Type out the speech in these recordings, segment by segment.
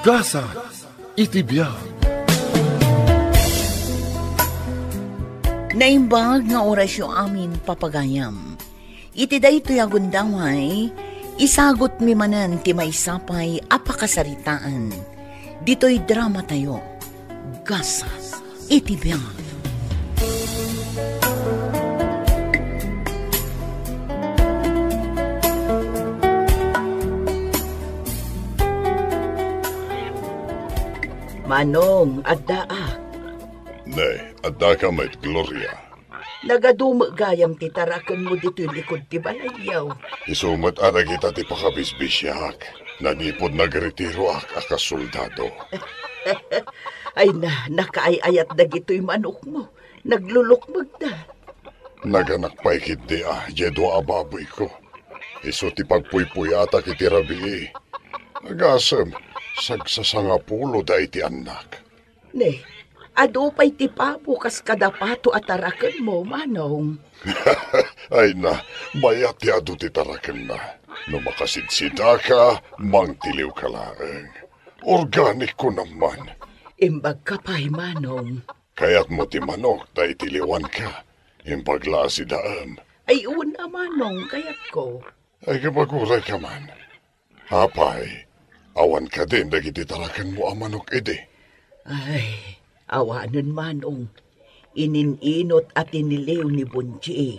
Gasa, itibiyag. Naimbag nga orasyo amin papagayam. Iti daytoy agundaway, isagot mi manan ti maysapay apakasaritaan. Dito'y drama tayo. Gasa, itibiyag. Manong, addaak. Nay, adda ka may Gloria. Nagadumagayam ti tarakan mo dito'y likod ti balayaw. Isumat ara kita ti pakabisbisyak. Nanipod nagretiro akasoldado. Ay nakaayayat na gito'y manok mo. Naglulukmag na. Naganak pa ikit di jedo ababoy ko. Iso ti pagpuypuy ata kiti rabi. Nagasam, sagsasangapulo da iti anak. Ne, ado pa'y ti papo kas kadapato at tarakan mo, Manong. Ay na, mayat ti ado ti tarakan na. No makasidsida ka, mangtiliw ka laeng. Organic ko naman. Imbag ka pa'y, Manong. Kaya't mo ti manok, da itiliwan ka. Imbag la si daam. Ay una, Manong, kaya't ko. Ay kapaguray ka man. Hapay, awan ka din, dagiti tarakan mo ang manok edi. Ay, awanan, Manong. Inininot at iniliw ni Bunji.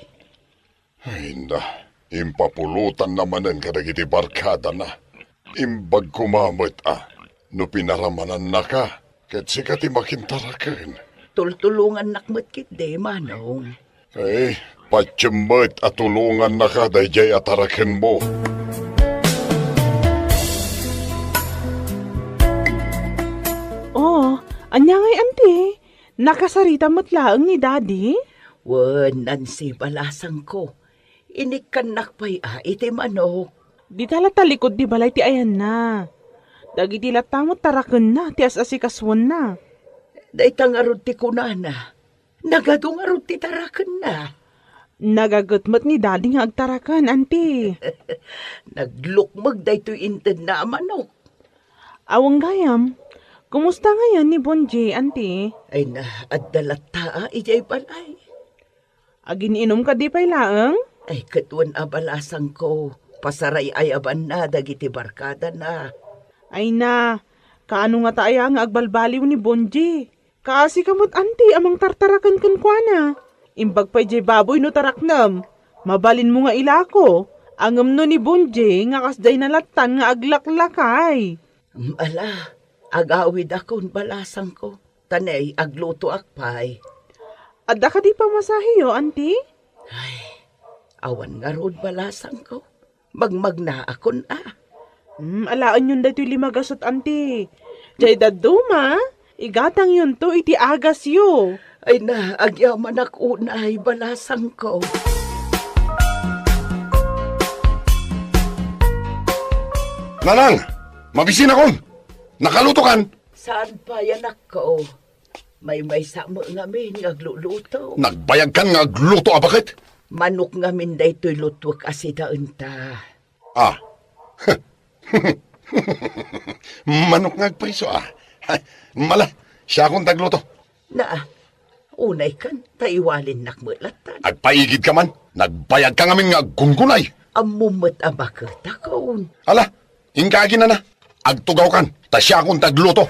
Ay na, impapulutan namanan ka dagiti barkada na. Imbag kumamit no pinaramanan na ka, ket sikati makintarakan. Tultulungan nakmat kit de, Manong. Ay, patsyamit at tulungan na ka dayjay atarakan mo. Anya ngay, ante? Nakasarita mo't laang ni Daddy? Wan, Nancy, balasang ko. Inikan nakpay iti manok. Di tala talikod di balay ti ayan na. Dagi di latamot tarakan na, ti as-asikaswan na. Daitang arod ti kunana. Nagadong arod ti tarakan na. Nagagatmat ni Daddy nga agtarakan, ante. Naglukmag daytoy inted na manok. Awang gayam. Kumusta ngayon ni Bonji, auntie? Ay na, at dalata, ijay balay. Aginiinom ka di pa'y laang? Ay, katuan abalasang ko. Pasaray ayaban na, dagiti barkada na. Ay na, kaano nga taaya nga agbalbaliw ni Bonji? Kaasi kamot, auntie, amang tartarakan kunkwana. Imbag pa'y jay baboy no taraknam. Mabalin mo nga ilako. Angam no ni Bonji, nga kasday nalatan nga aglaklakay. Ala, agawid akong balasang ko. Tanay, agluto akpay. Adda ka di pa masahiyo, auntie? Ay, awan nga roon balasang ko. Magmagna akon Alaan yun dito limagasot, auntie. Jay daduma, igatang yun to iti agas yo. Ay na, agyaman akunay balasang ko. Nanang, mabisin akon! Nakaluto kan? Saan pa yan ako? May sama ngamin ngagluluto. Nagbayag kan nga agluto bakit? Manok ngamin daytoy lutwak asidaan ta. Manok nga agpriso Mala, siya akong tagluto. Na, unay kan, taiwalin nakmulatan. Agpaigid ka man, nagbayag ka ngamin nga gunggunay. Amumat abakot akon. Ala, ingkagi na. Agtugaw kan, ta siya akong tagluto.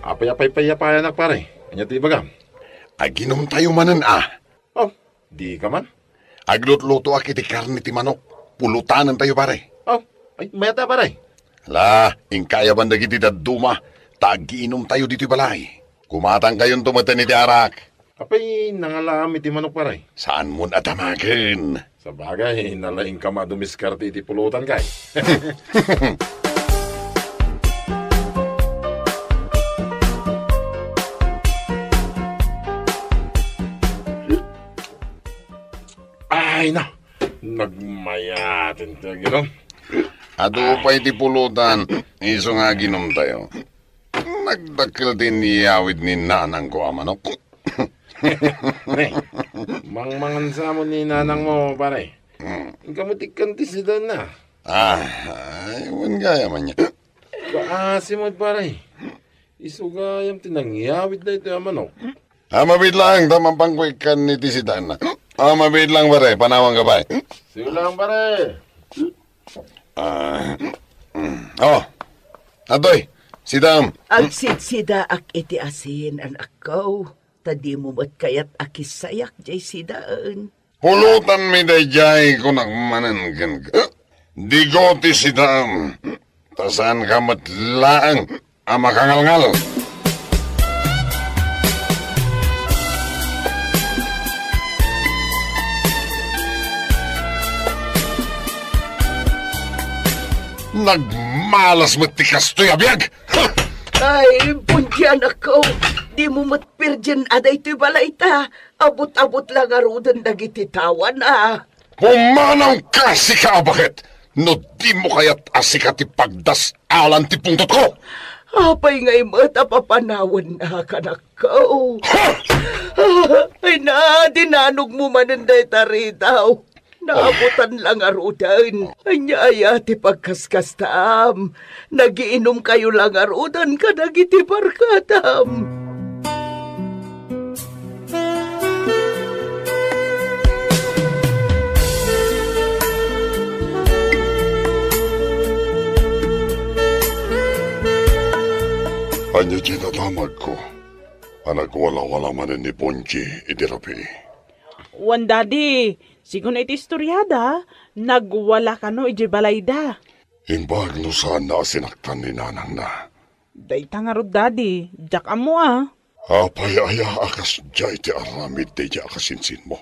Apay-apay-pay anak pare. Kanya ti bagam. Aginom tayo manan Di ka man? Aglutluto iti karne ti manok. Pulutanan tayo pare. Ay, mayata pare. Ala, ingkaya ban dagiti daduma. Tagiinom tayo dito balay. Kumatang kayong tumatan iti arak. Apay, nangalam iti manok pare. Saan mo natamagan? Sa bagay, nalaing ka madumiskarte iti pulutan kay. Ay na, nagmayatin tayo gano'n. Ado pa iti pulutan, iso nga ginom tayo. Nagdakil din niyawid ni nanang ko amanok. Mangmangan sa mo ni nanang mo, pare. Ang kamutikan ti sida na. Iwan gaya man niya. Kaasi mo paray. Isugayam tinangyawid na ito yung manok. Mabit lang, tamang pangkwikan ni Tisidan na. Mabit lang pare, panawang gabay. Sige lang pare. Atoy, sidam. Agsidsida ak iti asin anak ko. Tadi mo mat kayat akisayak jay sidaan. Pulutan mi dayjay ko nagmanangan ka. Di ko Tisidam. Tasan ka matlaang ang makangalngal. Nagmalas mo tikas to'y abiyag! Ay, Bonji anak ko. Di mo matpirgin aday to'y balayta. Abot-abot lang arudan nagititawan Pumanaw ka si kaabakit! No di mo kaya't asikat ipagdas alan ti pungtot ko! Apay nga'y mata papanawan na kanak ko. Ay na, dinanog mo mananday taritaw. Naabutan lang arudan. Anyaya ti pagkaskas taam. Nagiinom kayo lang arudan ka nagiti barkatam. Anya ginadamag ko. Anak wala-wala manin ni Bonji idirapi. Wan daddy, sigun iti istoryada, nagwala ka no iti balayda. Imbag no saan na sinaktan ni nanang na. Dayta nga rod daddy, jak mo Apay aya akas jay ti aramid di di akasinsin mo.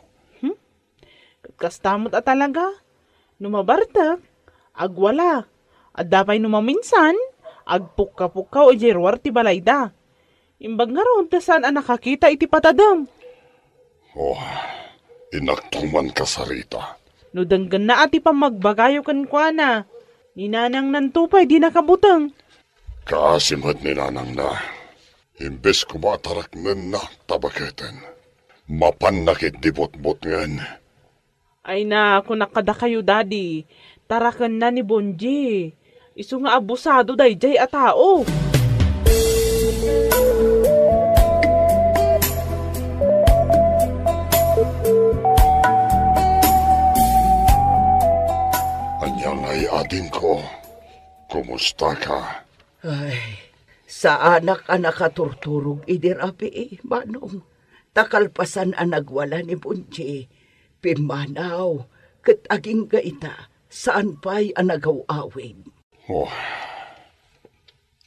Kastamot talaga. Numabartak, agwala. At dapay numaminsan, agpuka-puka o jirwar ti balayda. Imbag nga ron, tasan ang nakakita iti patadam. Inaktuman ka sa rita. No danggan na ati pa magbagayo kan kwa na. Ninanang nantupay di nakabutang. Kaasimad ni nanang na. Imbes kumataraknan na tabaketan. Mapanakit dibot-bot ngan. Ay na, kung nakada kayo daddy, tarakan na ni Bonji. Isu nga abusado dayjay a tao. Anyang ay atin ko. Kumusta ka? Ay, sa anak-anak katurturog idirapi manong. Takalpasan ang nagwala ni Bonji. Pimanaw, kat aging gaita, saan pa'y ang nagaw-awin.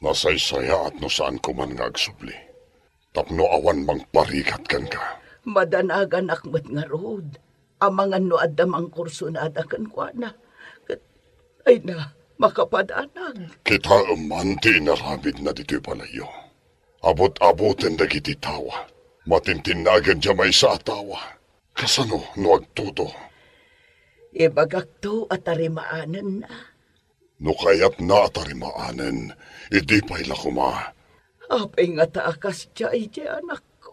Nasaysaya at no saan ko man nga agsubli. Tapno awan mang parikat kan ka. Madanagan akmat nga rod. Amangan no adamang kurso na adakan kwa na. Ay na, makapadanag. Kita umanti narabid na dito'y palayo. Abot-aboten na kiti tawa. Matintinagan dya may sa atawa. Kasano no agtuto? Ibagak to at tarimaanan na. No kayat na tarimaanen, idi pa'y lakuma. Apay nga taakas jay anak ko.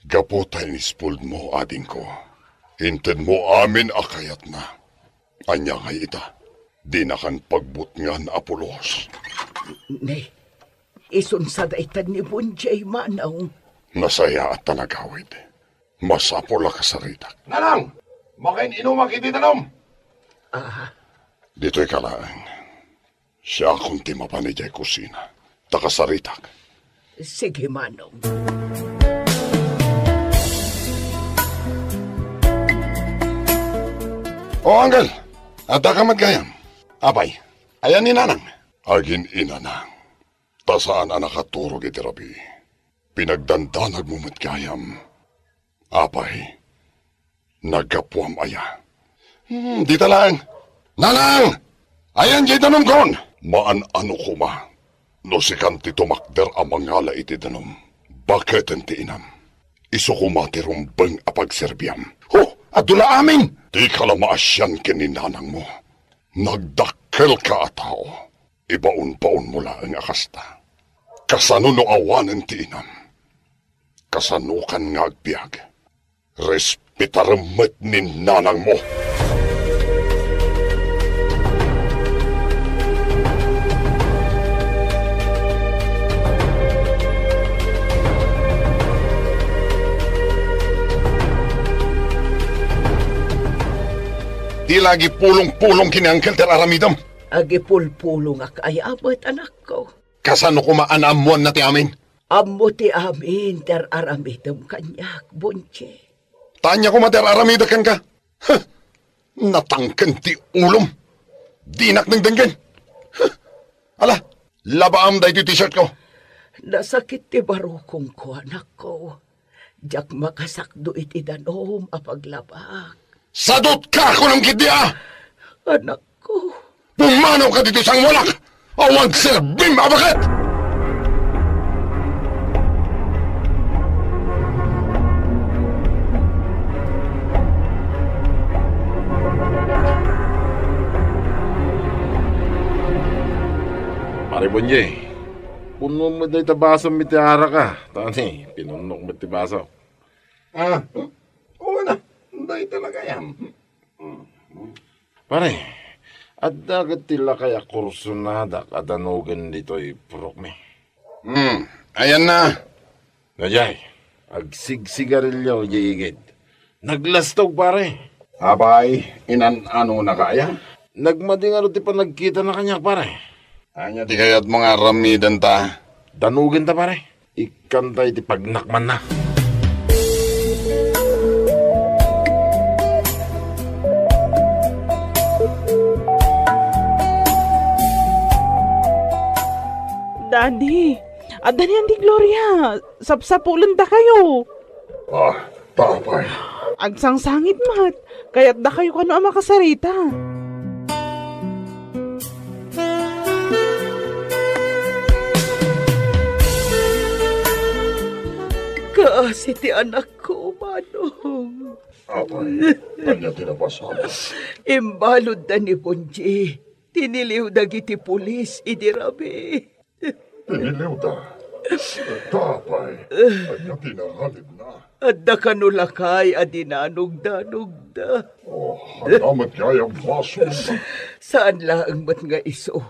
Gapotay ni spoiled mo, ading ko. Hinted mo amin akayat na. Anya nga ita, di na kan pagbutngan apulos. Ne, isunsada itan ni Bonji manaw. Nasaya at tanagawid. Masapula ka sa ritak. Nanang! Makain inumak iti tanom! Dito'y kalaan. Siya akong timapanijay kusina. Takasaritak. Sige manong. Angel! Ata ka magayam. Abay, ayan ni nanang. Agin inanang. Tasaan ang nakaturog iti rabi. Pinagdandanag mo matgayam. Apay, nagkapuam aya. Di talang. Nanang! Ayan jay danom kon! Maan-ano ko ma. No si kanti tumakder ang mangala iti danom. Bakit ang tiinam? Iso ko matirumbang apagserbiam. Adula amin! Di ka lamaasyan kininanang mo. Nagdakkel ka atao. Ibaon-baon mula ang akasta. Kasano no awanan tiinam. Kasano kan nga agbiag. Respetaremet ni nanang mo. Di lagi pulong-pulong kini Uncle ter aramidam. Agi pulpulong ak ay abot anak ko. Kasano kumaanamuan na ti amin? Amo ti amin ter aramidam kanyak, Bonche. Tanya ko mater aramida kan ka. Huh, natangken ti ulom. Dinak ng denggen. Huh, ala, labaam da iti t-shirt ko. Nasakit ti barukong ko, anak ko. Diyak makasakdo iti danom apaglabak. Sadot ka ko ng kidya! Anak ko. Pumanaw ka dito sang walak! Awag serbim abakat! Pare Bonje, puno mo dahi tabaso mitiara ka. Tani, pinunok mo tibaso. Oo na. Dahi talaga yan. Pare, at dagat tila kaya kursunadak at anugan dito'y purok me. Ayan na. Najay, agsigsigarilyo jigid. Naglastog pare. Abay, inan-ano na kaya? Nagmadingaro ti pa nagkita na kanya pare. Anya di kaya't mga ramidan ta. Danugan ta pare. Ikantay ti pagnakman na. Daddy, adan yan di Gloria. Sapsapulan da kayo. Tapay. Agsangsangit mat. Kaya't da kayo kano ang makasarita. Kaasi ti anak ko, Manong. Apay, kanya tinapasama. Imbalod na ni Bonji. Tiniliw dagiti pulis, idirabi. Tiniliw ta. Tapay, kanya tinahalid na. Adda kanulakay, adinanog-danog da. Hanamat kayang baso na. Saan laang mat nga iso?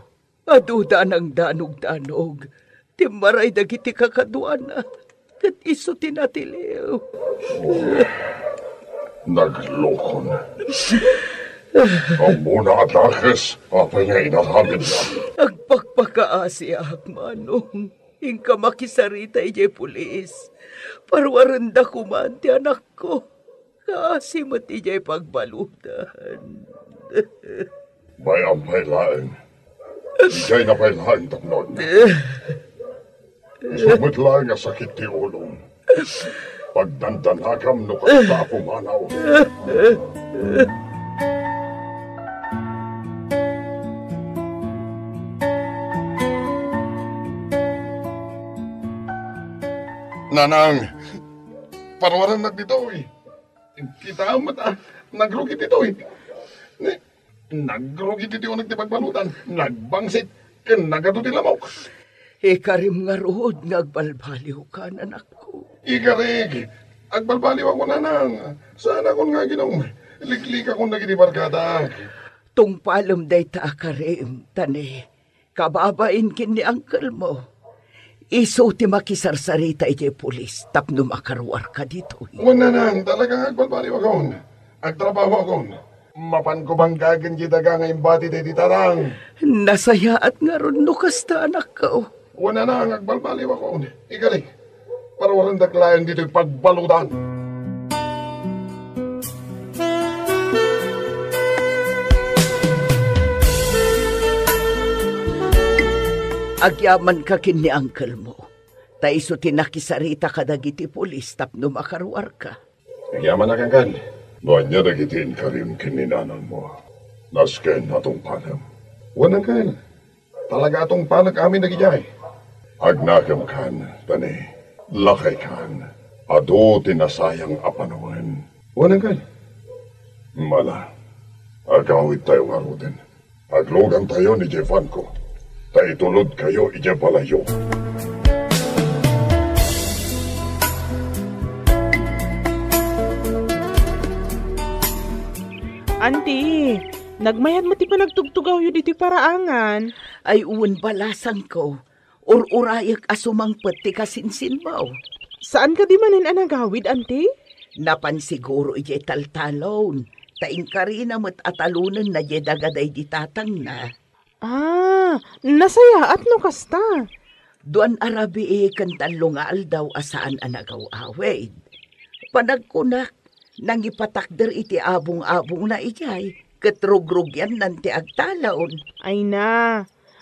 Aduda ng danog-danog. Timaray dagiti kakaduana. Kat iso tinatiliw. Naglokon. Ang muna at lakes, apay nga inahalid na. Agpagpakaasi ak, Manong. Ingka makisarita ije pulis. Parwaranda kuman ti anak ko. Kaasi mo ti ije pagbalutan. May ampay laeng. Ijay na pay laeng tapnon. Sumot lang nga sakit ti ulong. Pagdandanakam no kasta pumanaw. Nanang, parwaran na dito eh. Kita mata, nagrugit ito eh. Nagrugit ito yung nagtipagbalutan. Nagbangsit, nagado ti lamaw. Ikarim nga rood nga agbalbaliw ka, anak ko. Ikarig, agbalbaliw ako nanang. Saan ako nga ginong liklik akong nagitibarkada. Tungpalom day ta akarim, tani. Kababain kin ni uncle mo. Iso ti makisarsarita iti pulis, tapno makarwar ka dito. Wala nang, talagang agbalbaliw akong. Agtrabaho akong. Mapan ko bang gagan jitaga nga imbati di tarang. Nasaya at nga ron no kasta, anak ko. Wala nang, agbalbaliw akong. Ikalig, para walang daklayan dito yung pagbalutan. Agyaman ka kin ni uncle mo. Ta iso tinakisarita ka dagiti pulis tapno makarwar ka. Yaman na kang kan. Noan niya nagitin ka rin kininanang mo. Nasken atong panam. Wanang kan. Talaga atong panag amin nagijay. Agnakam kan, tani. Lakay kan. Ado tinasayang apanawan. Wanang kan. Mala. Agawit tayo nga rodin. Aglogan tayo ni Jefan ko. Taitulod kayo ije palayo. Auntie, nagmayad mo ti pa nagtugtugaw yun iti paraangan. Ay uwan balasan ko. Urayak asumang pati kasinsin mo. Saan ka di manin anagawid, auntie? Napan siguro ije taltalon. Taing karina mo't atalunan na jedagaday di tatang na. Nasaya at no kasta. Duan arabi kan talungaal daw asaan anagaw awed. Panagkunak, nang ipatakder iti abong-abong na ijay, katrogrog yan nanti agtalaon. Ay na,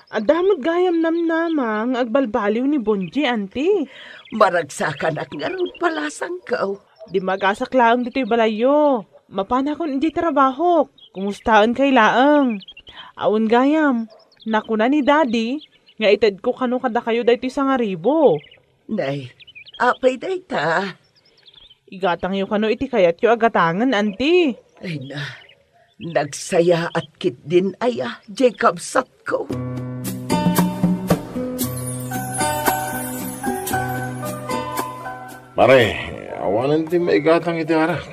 adamot gayam namnamang agbalbaliw ni Bonji, anti. Maragsakan ak nga ron palasang kao. Di magasak laang dito'y balayo. Mapana kon hindi trabaho. Kumustaan kay laang. Aun gayam, nakuna ni Daddy, nga ited ko kano kada kayo daytoy sa nga ribo. Nay, apay day ta. Igatang yu kano iti kayat yu agatangan, anti. Ay na, nagsaya at kit din aya, Jacob Satko. Pare, awanan di maigatang iti arak.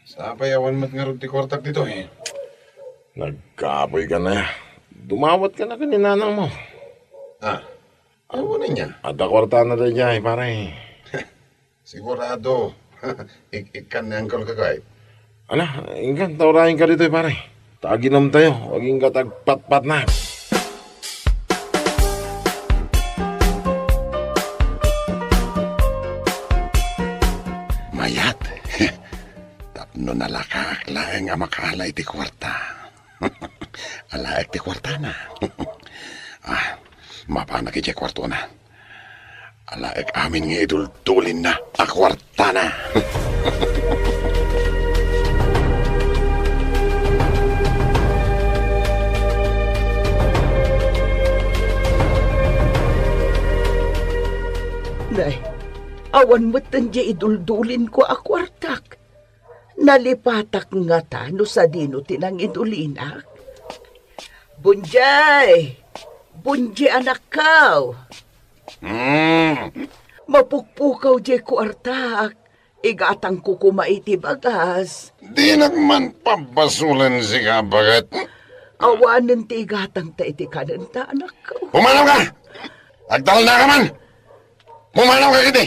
Sapay awan mat nga rin ti kwartak dito eh. Nagkapoy ka na. Dumawat ka na kaninanang mo. Ano na niya? At akwarta na tayo dyan, pare. Sigurado. Ikan na ang kalkagay. Ala, ingkan, taurahin ka dito, pare. Taginom tayo, waging katagpat-pat na. Mayat. Tapno nalakak lang ang makala iti kwarta. Alaek ti kwarta na. Mapanak iti kwarto na. Alaek amin nga idultulin na a kwarta na. Nay, awan mo't nandiya iduldulin ko a kwartak. Nalipatak nga ta no sa dino tinang idulinak. Bunjay! Bunjay anak kaw! Mapukpukaw jay kwartak. Igatang ko kumaiti bagas. Di nagman pabasulan si kabagat. Awanan ti igatang ta iti kanan ta anak kaw. Pumanaw ka! Agdal na ka man! Pumanaw ka kiti!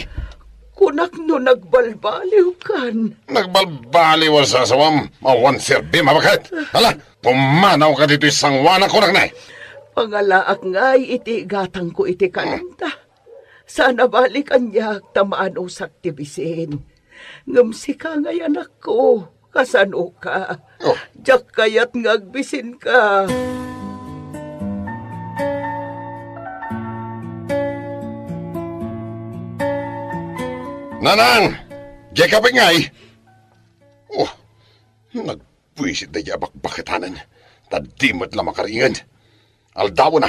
Kunak no nagbalbaliw kan. Nagbalbaliw sa sasawam, mawan serbi mabakat. Hala, pumanaw ka dito isang wana kunak na. Pangalaak ngay iti gatang ko iti kananta. Sana balikan niya tamaan usak tibisin. Ngamsi ka ngay anak ko, kasano ka. Diyak kayat ngagbisin ka. Nanang! Jacob ngay! Nagpuisit na yabak bakitanan. Tadimot lang makaringan. Aldawo na.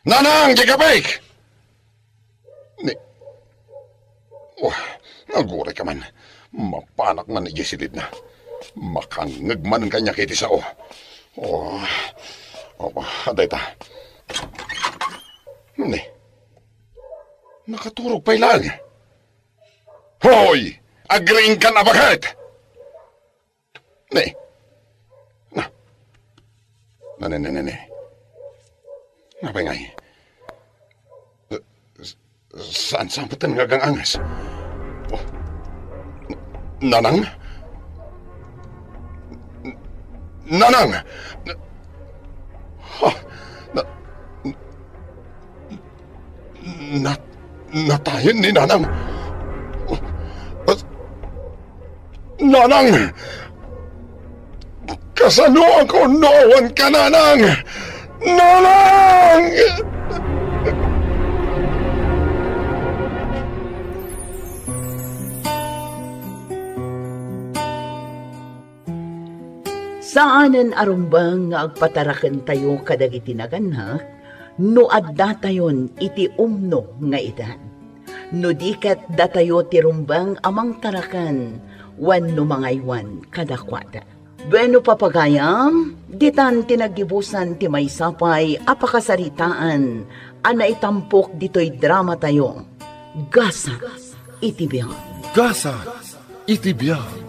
Nanang! Jacob! Nagure ka man. Mapanak man igisilid na. Makangag man ang kanya kiti sao. Aday ta. Nakaturog pa ilang. Hoy! Agreeing ka na bakit? Napay ngay. Saan samputan nga gang angas? Nanang? Nanang! Natayin ni Nanang. Nanang! Kasano ako noon ka, Nanang? Nanang! Saanan arumbang nga agpatarakan tayo kadagiti naganak, no adda tayon iti umno nga idan. No dikat datayo ti rumbang amang tarakan, wan no mangaywan kadakwada. Bueno papagayam, ditan tinagibusan ti may sapay apakasaritaan, ana itampok dito'y drama tayo. Gasa iti biyang. Gasa iti biyang.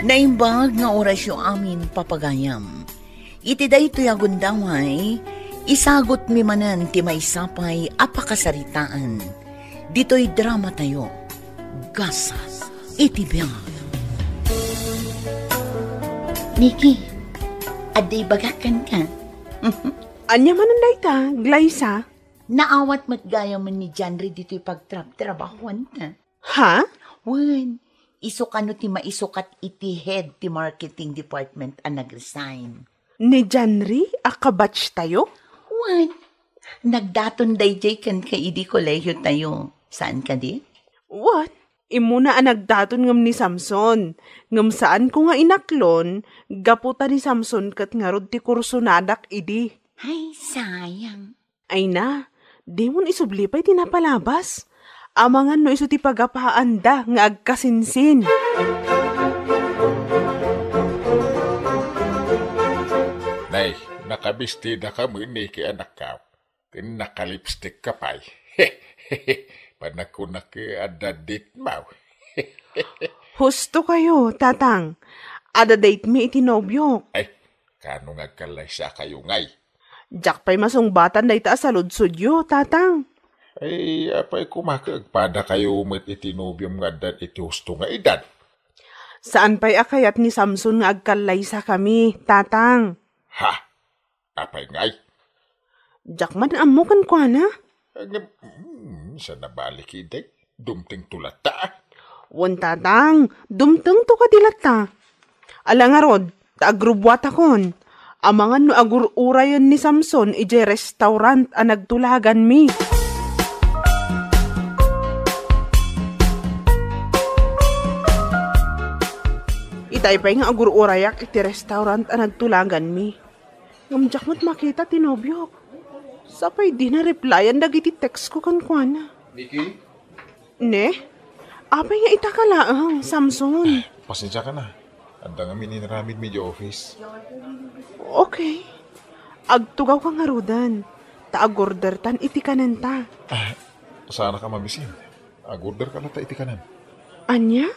Naimbag nga orasyo amin papagayam. Iti daytoy agundaway, isagot mi manan ti may sapay apakasaritaan. Dito'y drama tayo. gasa, iti biyag. Niki, aday bagakan ka. Anya man ang dayta, Glyza? Naawat mat gaya man ni Janry dito'y pagtrabahuan ta. Ha? Wan, isok ano ti maisukat iti head ti marketing department ang nag-resign. Ni Janry, akabatch tayo? Wan, nagdaton dayjay kan ka idi kolehiyo tayo. Saan ka di? What? Imuna ang nagdaton ngam ni Samson. Ngam saan ko nga inaklon, gaputa ni Samson kat nga rod ti kursunadak idi. Ay, sayang. Ay na, di mon isublipay tinapalabas. Amangan no iso ti pagapaanda nga agkasinsin. Nay, nakabistida ka mo ni ki anak ka. Nakalipstick ka pa'y. Panakuna ki adadit mau. Husto kayo, tatang. Ada date mi itinobyo. Ay, kano nga kalay sa kayo ngay. Jak pa'y masungbatan na ita sa ludsudyo, tatang. Ay, apay kumakagpada kayo umit itinobyong nga dan iti husto nga edad. Saan pa'y akayat ni Samson nga agkalay sa kami, tatang? Ha? Apay ngay? Jak man amo kan kwa na? Sa nabalik idek, dumting tulata. Wan tatang, dumteng to ka dilata. Ala nga rod, taagrubwat akon. Amangan no agur-urayon ni Samson ije restaurant a nagtulagan mi. Itay pa nga agur-urayak iti restaurant a nagtulagan mi. Ngamjak mo't makita tinobyok. Sapay di na replyan dagiti text ko kan kuana. Niki? Ne? Apay nga itakalaang, Samson. Pasensya ka na. Anda nga mininaramid medyo office. Okay. Agtugaw ka nga rudan. Taagorder tan iti kanan ta. Sana ka mabisin. Agorder ka na ta iti kanan. Anya?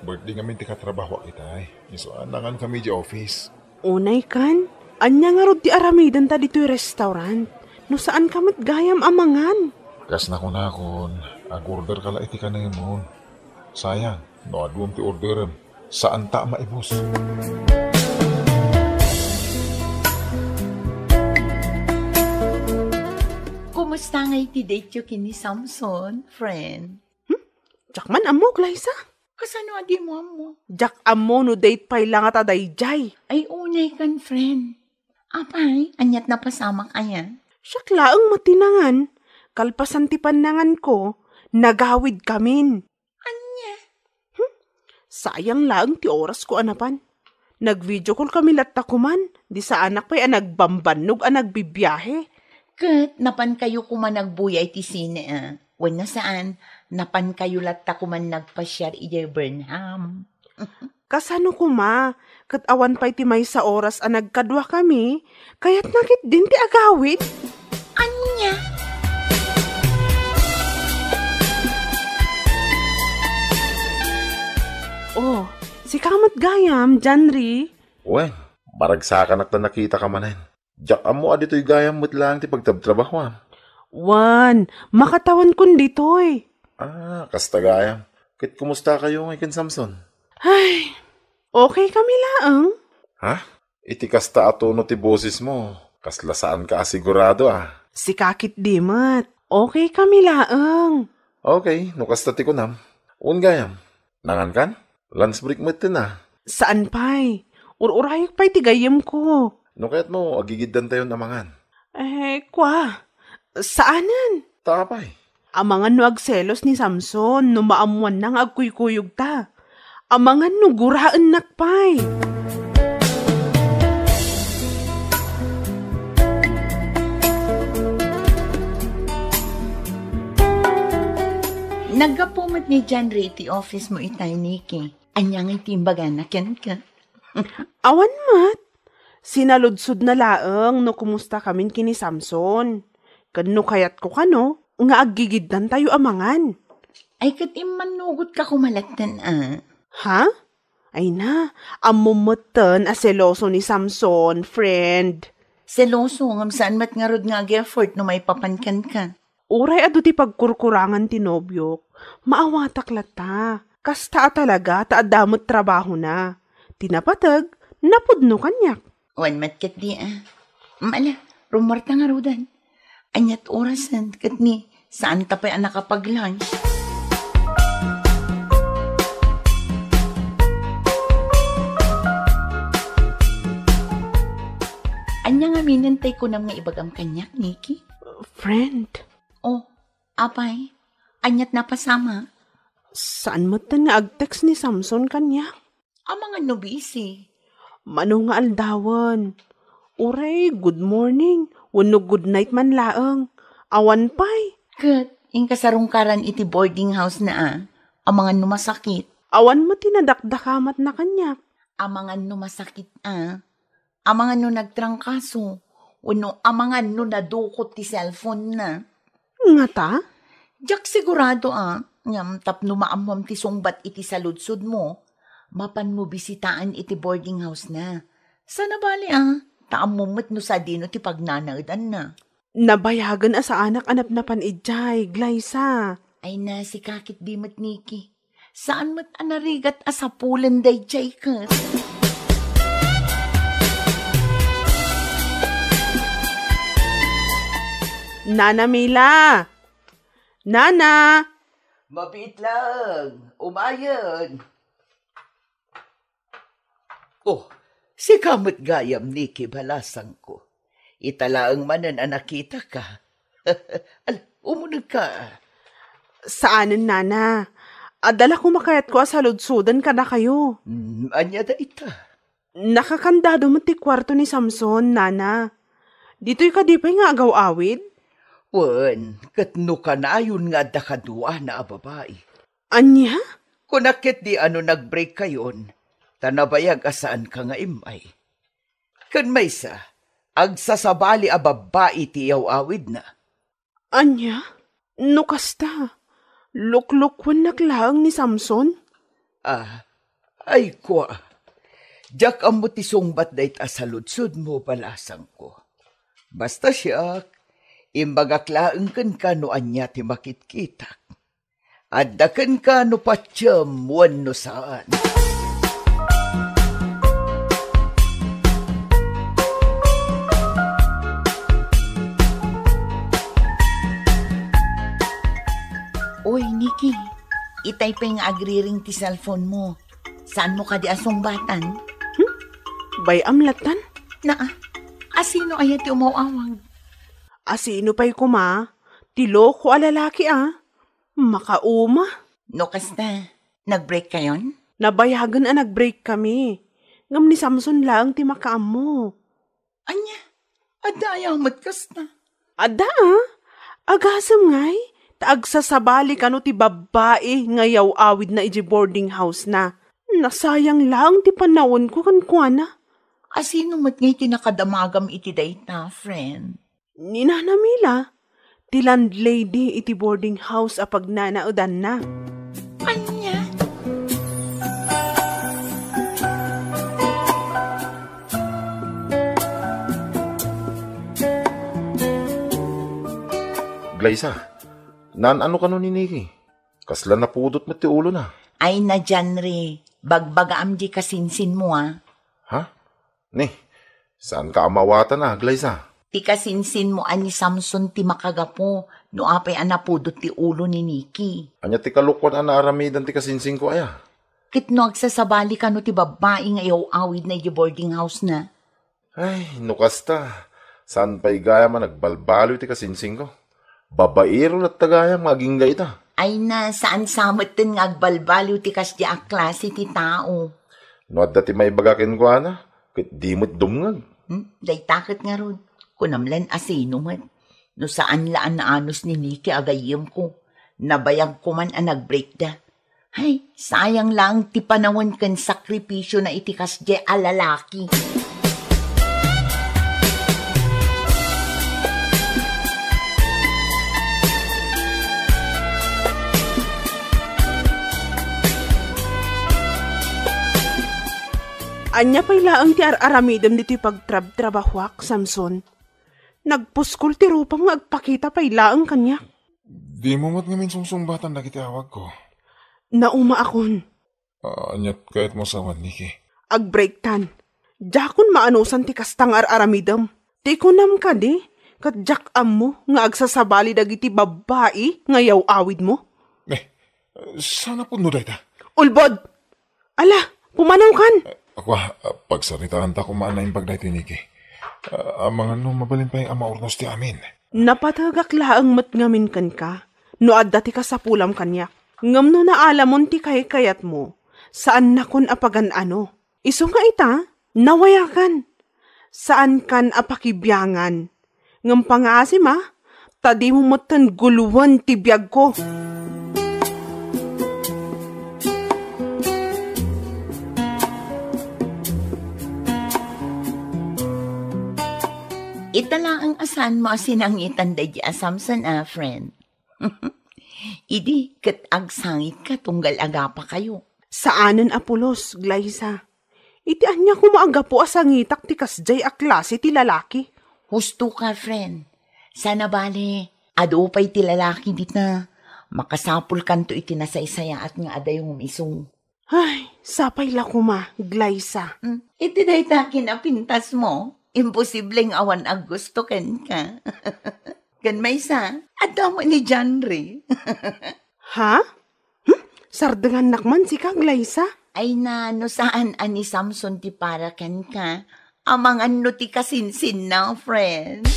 Birthday ngamin ti katrabaho kita eh. Isuan nangan ka medyo office. Unay kan? Anya nga rod ti aramidan ta dito'y restaurant. No saan kamit gayam amangan? Kas na ko na akon. Agorder ka la iti kanan mo. Sayang. No adwam ti orderan. Saan ta maibos? Kumusta nga iti date yung kini Samson, friend? Jak man amo, Glyza. Kasano adi mo amo? Jak amo no date pay lang at adayjay. Ay, unay kan, friend. Apay, anyat na pasama kaya? Siyak laang matinangan. Kalpasan ti panangan ko, nagawid kamin. Anya? Sayang lang ti oras ko anapan. Nag-video call kami latakuman. Di sa anak pa'y nagbambanog a nagbibiyahe. Kat, napan kayo kuman nagbuyay ti sine ah. Wen na saan, napan kayo latakuman nagpasyar ije Burnham. Kasano kuma, kat awan pa'y ti may sa oras a nagkadwa kami, kaya't nakit din ti agawid. Anya? Oh, si Kamat Gayam, Janry. Wen, maragsakan at na nakita ka manen. Diyak amo adito'y gayam mo't lang ti pagtabtrabaho. Wan, makatawan kun ditoy. Kasta gayam. Kit kumusta kayo ngayon, Samson? Ay, okay kami laang. Ha? Iti kasta ato no ti boses mo. Kaslasaan ka asigurado ah. Si Kakit Dimat, okay kami laang. Okay, no kasta ti kunam. Un gayam. Nangan kan? Lunch break mo ito na. Saan pa'y? Ururayok pa'y tigayam ko. No kaya't mo, agigiddan tayo namangan. Kwa? Saanan? Tapay. Amangan no agselos ni Samson, no maamuan nang agkuykuyog ta. Amangan no guraan nakpay. Nagkapumat ni John Ray ti office mo itay, Niki. Anyang itimbaga na ken ka. Awan mat. Sinaludsod na laang no kumusta kamin kini Samson. Kano kayat ko kano, nga aggigiddan tayo amangan. Ay katimanugot ka kumalatan ah. Ha? Ay na, amumutan a seloso ni Samson, friend. Seloso ngam saan mat nga rod nga effort no may papankan ka. Uray ado ti pagkurkurangan ti nobyok, maawatak lata. Kasta talaga, taadamot trabaho na. Tinapatag, napudno kanyak. Wan matkat di Mala, rumarta nga rudan. Anyat orasan, kat ni, saan tapay ang nakapag-lunch? Anya nga minantay ko nam nga ibagam kanyak, Nikki? Friend, Oh, apay, anyat napasama. saan mo tan nga agtext ni Samson kanyak? Ang mga nobisi. Mano nga aldawan. Uray, good morning. Wano good night man laang. Awan pay. Kat, yung kasarungkaran iti boarding house na ang mga numasakit. Awan mo tinadakdakamat na kanyak. Ang mga numasakit ang mga nagtrangkaso. Wano, ang mga nadukot ti cellphone na. Nga ta? Diyak sigurado ngam tapno maamwam ti sungbat iti saludsod mo. Mapan mo bisitaan iti boarding house na. Sana bali taamumot no sa dino ti pagnanagdan na. Nabayagan sa anak-anap na panidjay, Glyza. Ay na si kakit di mat Nikki. Saan mat anarigat asapulan day jay kat? Nana Mila! Nana! Mabit lang. Umayan. Oh, si kamot gayam Nikki balasang ko. Italaang manan nakita ka. Umunod ka. Saanan, Nana? Adala ko makayat ko sa ludsudan ka na kayo. Anya da ita. Nakakandado mo ti kwarto ni Samson, Nana. Dito'y kadipay nga agaw-awid? Wan, katno ka na yun nga da kadua na babae. Anya? Kunakit di nag-break kayon, tanabayag asaan ka nga imay. Kan may sa, agsasabali babae ti awid na. Anya? No kasta? Luklukwan naklaang ni Samson? Ay kwa. Diyak ang mutisungbat dahit asaludsud mo balasang ko. Basta siya, imbagaklaang kan ka no anya ti makitkitak. Addakan ka no patyam wan no saan. Uy, Nikki, itay pa yung agriring ti cellphone mo. Saan mo ka di asungbatan? Bay amlatan? Asino ayat ti umawawang? Asino pa'y kuma? Tilo ko alalaki Makauma. No kasta, nag-break kayon? Nabayagan nag-break kami. Ngam ni Samson lang ti makaam mo. Anya, adaya mat kasta. Ada agasam ngay. Taagsasabali ka no ti babae ngayaw awid na iji boarding house na. Nasayang lang ti panawon ko kankwana. Asino mat ngay tinakadamagam iti dayta, friend? Ni Nana Mila, ti landlady iti boarding house apag nanaudan na. Anya? Glyza, ano ka nun ni Nikki? Kasla na pudot mo ti ulo na. Ay na dyan re, bagbagaam di kasinsin mo Ha? Ni, saan ka amawata na, Glyza? Ti kasinsin mo ani Samson ti makagapo, no apay anapudot ti ulo ni Nikki. Anya ti kalukwan aramidan ti kasinsing ko aya. Kitno agsasabali ka no ti babae ngayaw awid na yung boarding house na. Ay, nukasta. Saan pa'y gaya man nagbalbalo ti kasinsing ko? Babairo at tagaya maging gaita. Ay na, saan samot tin nga agbalbaliw ti kasdi a klase ti tao. No at dati may bagakin ko ana, kit di mo't dumngag. Day takot nga ron. Kunamlan asino man. No saan laan na anos ni Nikki agayim ko. Nabayag ko man nag-break da. Ay, sayang lang ti panawon kan sakripisyo na iti kasdi a lalaki. Anya pa'y laang ti aramidam dito pagtrabahwak, Samson. Nagpuskol ti rupang agpakita pa'y laang kanya. Di mo mat ngamin sungsungbatan na kitawag ko. Nauma akon. Anyat kahit mo sawan, Niki. Ag-break tan. Jakon maanusan ti kastang aramidam. Ti kunam ka di. Kat jak mo nga agsasabali dagiti babae nga yaw awid mo. Sana po no dayta. Ulbod! Ala, pumanaw kan. Ako, pagsaritaan ta kumaan na yung pagdayti, Niki. Mga mabalin pa yung ama ornos ti amin. Napatagak laang mat ngamin kan ka. No adda ti ka sa pulam kanya. Ngam no naalamon ti kayat mo. Saan na kon apagan ano? Iso nga ita, nawayakan. Saan kan apakibyangan? Ngam pangasim tadi mo matan guluwan ti biyag ko. Itala ang asan mo sinangitan da di asamsan friend. Idi, kat agsangit ka tunggal aga pa kayo. Saanen apulos, Glyza? Itian niya kumaaga po asangitak ti kasjay a klase ti lalaki. Husto ka, friend. Sana bale, ado pa'y ti lalaki dit na. Makasapul kanto iti nasaysaya at nga ada yung umisong. Ay, sapay la kuma, Glyza. Iti day takin na pintas mo. Imposibleng awan ag gusto ken ka. Gan may sa, ada mo ni Janry. Ha? Sardengan nakman si ka, Glyza? Ay na, no saan ani Samson ti para ken ka? Amang ano ti kasinsin na, friend.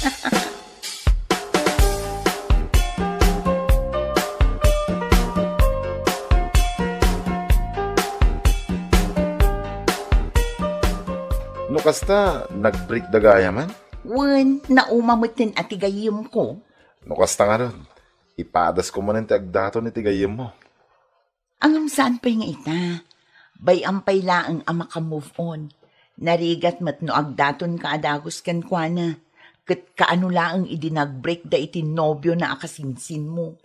No kasta, nag-break da gaya man? Wen, naumamutin at tigayim ko. No kasta nga ron, ipadas ko man ang tiagdato ni tigayim mo. Ang saan pa nga ita? Bayampay laang ama ka move on. Narigat mat no agdaton ka adagos kan kwa na. Kat kaano laang idinag-break da iti nobyo na akasinsin mo.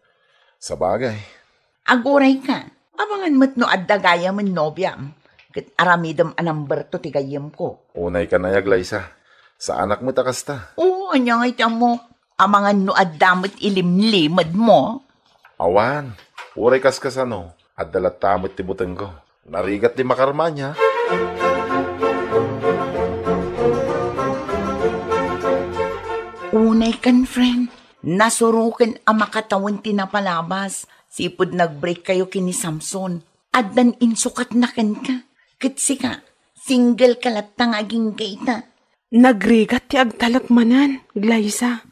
Sa bagay. Agoray ka. Abangan mat no addagaya man nobya. Kat aramidam anamber to tigayim ko. Unay ka na Glyza. Sa anak mo takasta. Oo, anya nga ita mo. Amangan no addamot ilimlimad mo. Awan, uray kas ano. At dalat tamot ti buteng ko. Narigat di makarma niya. Unay kan, friend. Nasurukan ang makatawan tinapalabas. Sipod nag-break kayo kini Samson. Addan insukat na kan ka. Kitsi ka, single kalatang aging gaita. Nagrigat ti agtalakmanan, Glyza.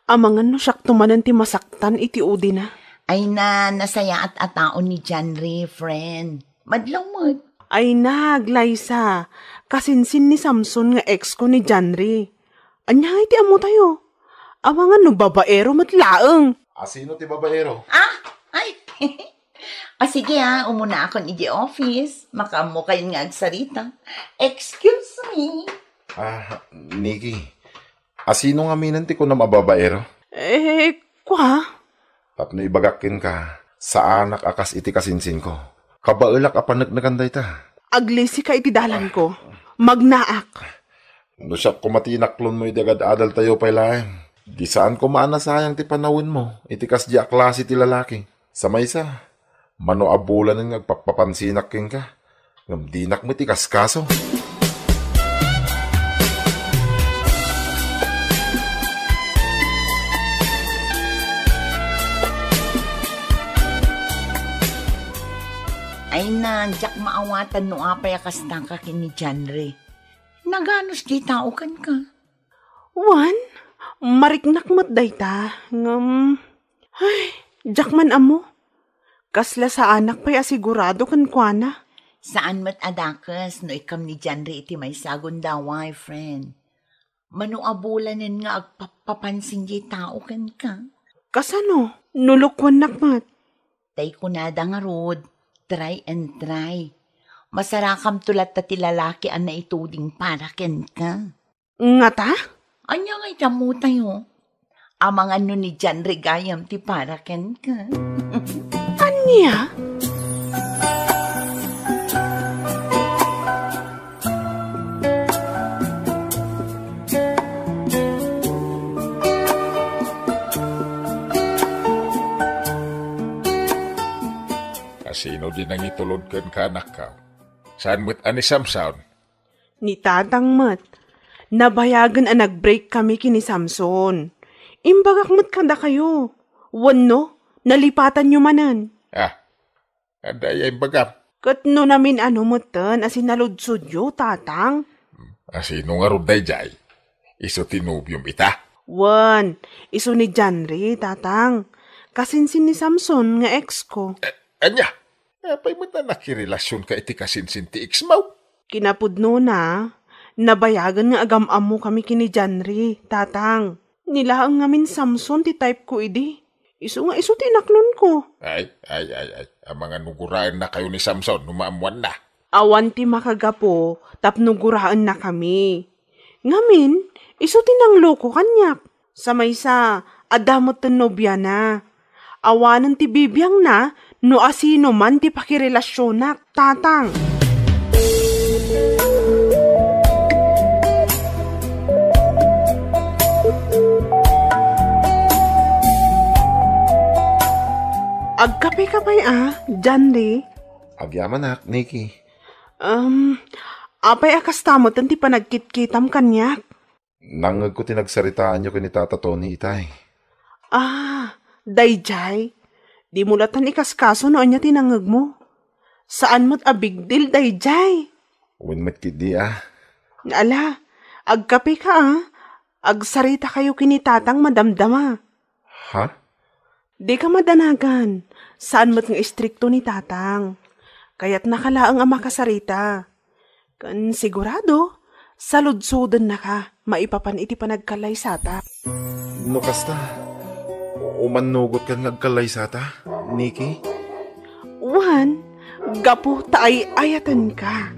Amangan no siyak tumanan ti masaktan iti udi na. Ay na, nasaya at ataon ni Janry, friend. Madlaw mo. Ay na, Glyza. Kasinsin ni Samson nga ex ko ni Janry. Anya nga iti amo tayo. Amangan no babaero matlaeng. Asino ti babaero? Ay, sige umuna ako ni the office. Makamo kayo nga agsarita. Excuse me. Nikki. Asino nga minanti ko na mababaero? Kwa? Tapno ibagakin ka, sa anak akas iti kasinsin ko. Kabailak apanagnaganday ta. Aglisi ka iti dalan ko. Magnaak. No siya kumatinaklon mo idagad adal tayo pailayan. Di saan ko maanasayang ti panawin mo, iti kas di aklase ti lalaki. Sa maysa, manoabulan ng nagpapapansinak king ka. Ngamdinak mo ti kaskaso. Ay na, jak maawatan no apay akastang ka kini Janry. Naganos di tao kan ka? Wan, mariknak mat dayta. Ay, jak man amo. Kasla sa anak pa'y asigurado kan kwa na. Saan mat adakas no ikam ni Janry iti may sagon daway, friend. Manuabulanin nga agpapapansin di tao kan ka. Kasano? Nulukwan nakmat. Tay kunada nga rod. Try and try. Masarakam tulat ta ti lalaki an na ituding para ken ka. Nga ta? Anya nga itamu tayo. Amangan no ni Janry gayam ti para ken ka. Anya? di nang itulod ka anak ka. Saan mo't ani Samson? Ni tatang mat, nabayagan ang nag-break kami kini Samson. Imbagak mat kada kayo. Wano, nalipatan nyo manan. Aday ay bagam. Katno namin ano matan asin naludsod yo, tatang. Sino nga ruday jay? Iso tinubyong ita? Wan, iso ni Janry, tatang. Kasinsin ni Samson nga ex ko. Anya? Apay mo na nakirelasyon ka iti kasinsin ti ex mo? Kinapudno na, nabayagan nga agam-am mo kami kini Janry, tatang. Nilaang ngamin Samson ti type ko idi. Iso tinaklon ko. Ay. Ang mga nuguraan na kayo ni Samson, numaamuan na. Awan ti makagapo, tapnuguraan na kami. Ngamin, iso tinanglo ko kanyak. Sa maysa, adamot ten nobya na. Awanan ti bibiyang na, no asino man ti pakirelasyonak, tatang. Agkapay-kapay Janry. Agyaman nak, Nikki. Apay akas tamot ti panagkit-kitam kanyak. Nangag ko tinagsaritaan nyo kini Tata Tony itay. Dayjay. Di mulatan ikaskaso noon niya tinangag mo. Saan mo't a big deal, Dayjay? Winmat kidi Ala, agkape ka Agsarita kayo kini tatang madamdama. Ha? Di ka madanagan. Saan mo't nga istrikto ni tatang. Kaya't nakalaang ang makasarita. Kan sigurado, saludsudan na ka, maipapan iti panagkalay sata. No kasta, umanugot ka ngagkalay sata, Nikki? Wan, gapo taay ayatan ka.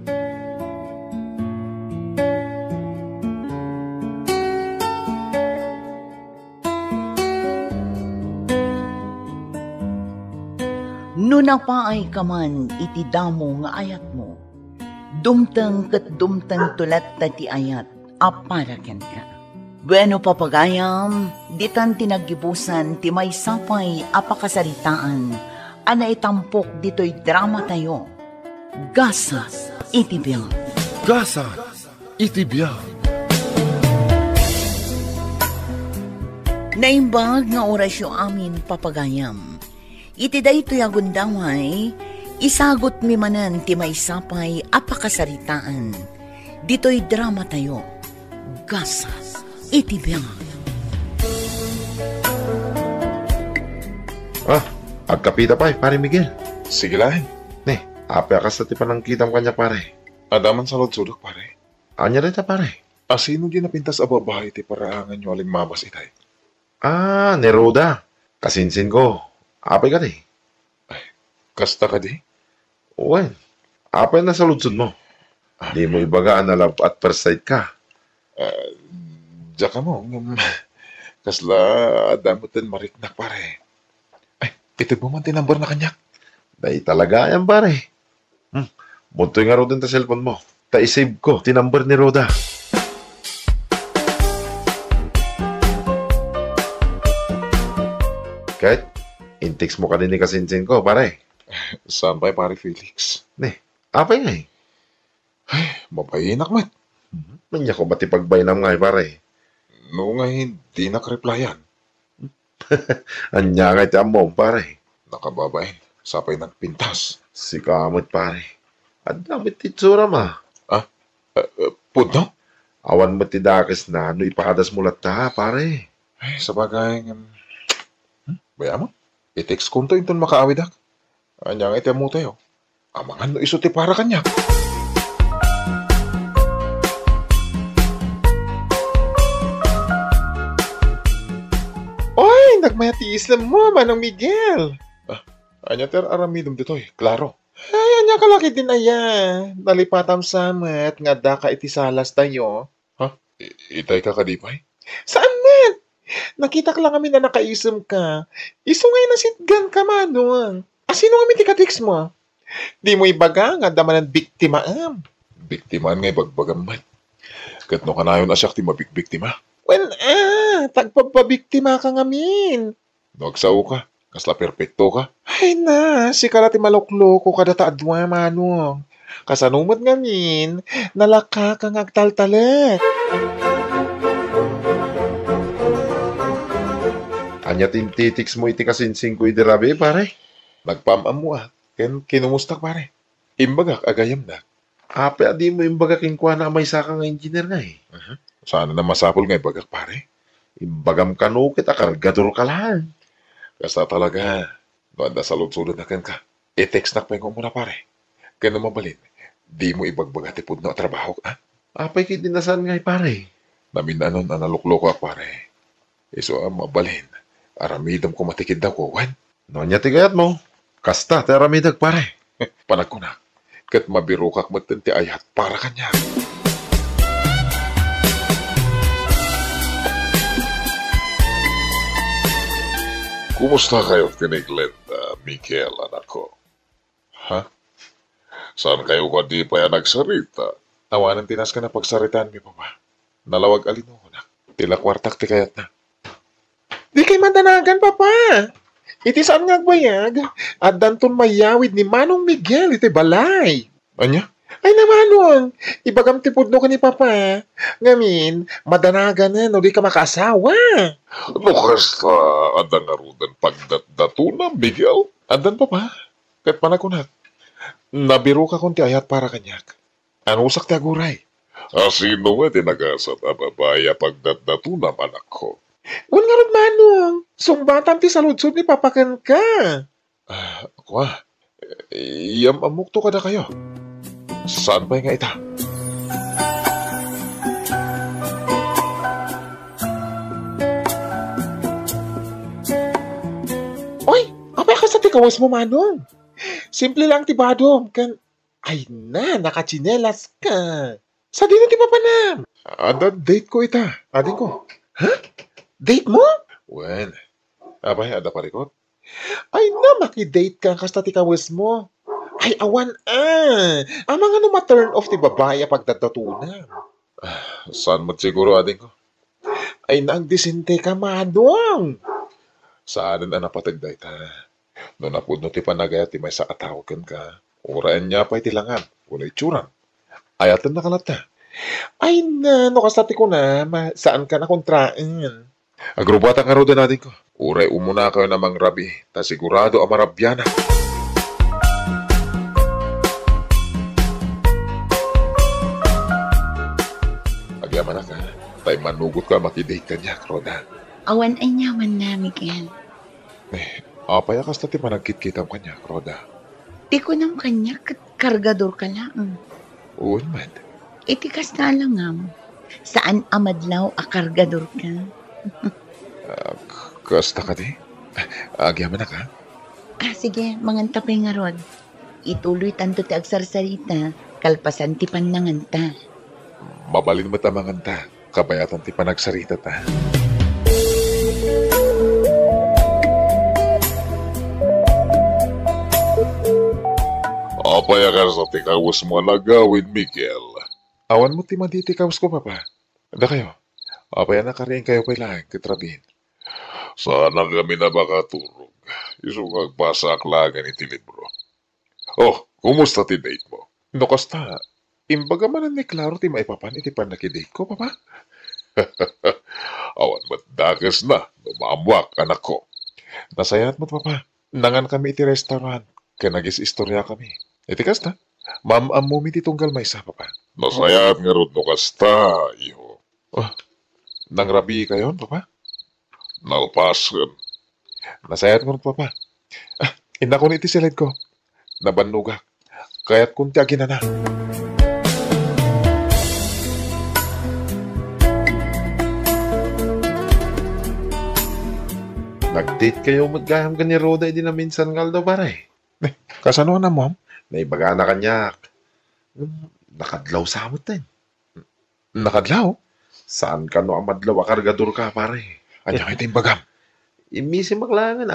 No napaay ka man iti damo nga ayat mo, dumtang kat dumtang tulat ti ayat, aparaken ka. Bueno papagayam, ditan tinagibusan ti may sapay apakasaritaan, ana itampok dito'y drama tayo. Gasa, itibiyang. Gasa, itibiyang. Naimbag nga orasyo amin papagayam. Iti daytoy agundaway, isagot mi manan ti may sapay apakasaritaan. Dito'y drama tayo. Gasa, itibiyang. Agkapita pa pare Miguel. Sige lang. Ape akas na ti panangkitam kanya pare. Adaman sa lodsudok pare. Anya rin ta pare. Asino di napintas a babae ti paraangan nyo aling mamas itay? Neruda. Kasinsin ko. Ape ka di. Kasta ka di? Well, ape na sa lutsod mo. Di mo ibagaan na love at first sight ka. Diya ka mo. Kasla damutin mariknak pare. Ay, ito mo man tinambar na kanyak. Dahil talaga yan pare. Buntoy nga ro din ta cellphone mo. Ta-isave ko, tinambar ni Roda. Kahit, in-text mo kanini kasinsin ko, pare. Saan ba pare Felix? Apay nga eh. Ay, mabayinak mat. Manya ko matipagbay nam nga eh, pare. No nga hindi nakreplyan. Anya nga iti amom, pare. Nakababain. Sapay nagpintas. Si kamot, pare. At damit titsura ma. Puno? Awan mo tidakis na, no ipahadas mo ta, pare. Ay, sabagay. Baya mo? I-text ko to yung makaawidak. Anya nga iti mo tayo. Amangan no iso ti para kanya. Oy, nagmayatiis lang mo, Manong Miguel. Anya ter aramidom ditoy, klaro. Ay, anya kalaki din aya. Nalipatam samet, nga da ka iti salas tayo. Ha? Itay ka kadipay? Saan met? Nakita ka lang kami na nakaisam ka. Iso ngay nasitgan ka, Manong. Sino kami ti katiks mo? Di mo ibaga nga daman ang biktimaam. Biktimaan ngay bagbagambat. Katno ka na yun asyak ti mabigbiktima. Well, tagpapabiktima ka ngamin. Nagsao ka. Kasla perpekto ka? Ay na, si kalati malukloko kada taadwa manong. Kasanumot ngamin, nalaka kang agtaltalet. Anya titix mo iti kasinsing ko idirabi, pare. Nagpamamu kinumustak pare. Imbagak agayam na. Ape, adi mo imbaga kinkwa na may sakang engineer nga eh. Sana na masapol nga ibagak pare. Imbagam kanu kita kargador ka lang. Kasta talaga, doon sa lutsulod na ka. I-text na ko muna pare. Kaya mabalin, di mo ibagbagati po na trabaho ka. Apay kitinasan nga pare. Naminanon na nalukloko pare. Iso mabalin, aramidam ko matikid daw ko, wan. Nonya tigayat mo. Kasta, teramidag pare. Panag ko na, kat mabirukak mo ti ayat para kanya. Kumusta kayo tiniglenda, Miguel, anak ko? Ha? Saan kayo ka di pa yan nagsarita? Awanan tinas ka na pagsaritaan mi papa. Nalawag alino ko na. Tila kwartak ti kayat na. Di kay mandanagan, papa. Iti saan nga agbayag? At danton mayawid ni Manong Miguel iti balay. Anya? Ay namanong, ibagam tipudno ka ni papa. Ngamin, madanagan na, no di ka makasawa. Ano kasta, adang arudan pagdatdatuna, Miguel? Adan papa, kat panakunat. Nabiro ka kung ti ayat para kanyak. Ano usak ti aguray? Sino nga tinagasat ababaya pagdatdatuna, anak ko? Wan nga rin manong, sumbatam ti saludsod ni papakan ka. Ako iyam amukto ka na kayo. Saan ba nga ita? Oy, apay ka sa tikawas mo, manong. Simple lang ti badom. Ay na, nakachinelas ka. Sa dito ti papanam. Ada date ko ita. Ading ko. Ha? Date mo? Well, abay, ada parikot. Ay na, makidate ka kasta tikawas mo. Ay, awan ang mga ma-turn off ti babaya pagdadatunan. Saan mo siguro, ading ko? Ay, naang disinte ka, manong. Saan na napatagday ta? No napudno ti panagaya ti may sa atawagan ka. Urayan niya pa itilangan. Kung itsuran. Ayatan na kalata. Ay na, no kasati ko na, saan ka na kontraan? Agrubata nga roda natin ko. Uray umuna kayo namang rabi. Ta sigurado ang marabyana. Agyaman na ka. Tay manugot ka makidate ka niya, Roda. Awan ay nyaman na, Miguel. Apay akas na ti managkit-kitam ka niya, Roda. Di ko nang kanya, kargador ka lang. Uwan man. Itikas na lang nga mo. Saan amadlaw a kargador ka? Kasta ka di? Agyaman na ka? Sige, mangantapay nga rod. Ituloy tanto ti agsarsarita, kalpasan ti pananganta. Mabalin mo tamangan ta. Kabayatan ti panagsarita ta. Apay akas na ti kawas mo nagawin, Miguel. Awan mo ti maditi kawas ko, papa. Ada kayo? Apay na kariin kayo pa'y lang, kitrabin. Sana kami na makaturog. Isungag pasak lagan iti libro. Oh, kumusta ti date mo? No, kasta. Imbaga man ni klaro ti maipapan iti panakidate ko, papa. Awan matdagas na, lumamwak, anak ko. Nasayat mo, papa. Nangan kami iti restaurant, kaya nagis-istorya kami. Iti kasta, mamamumi ti tunggal may isa, papa. Nasayat nga ron, no kasta, iho. Oh, nangrabi kayon, papa? Nalpasan. Nasayat nga ron, papa. Ina ko iti silid ko. Nabanugak. Kaya't kunti agin na. Nag-date kayo magkaham ka ni Roda, di na minsan ngal daw pare. Kasano na, mom? Naibaga na kanyak. Nakadlaw sa amot din. Nakadlaw? Saan ka no amadlaw akargador ka pare? Anya kayo timbagam. Imisi maklangan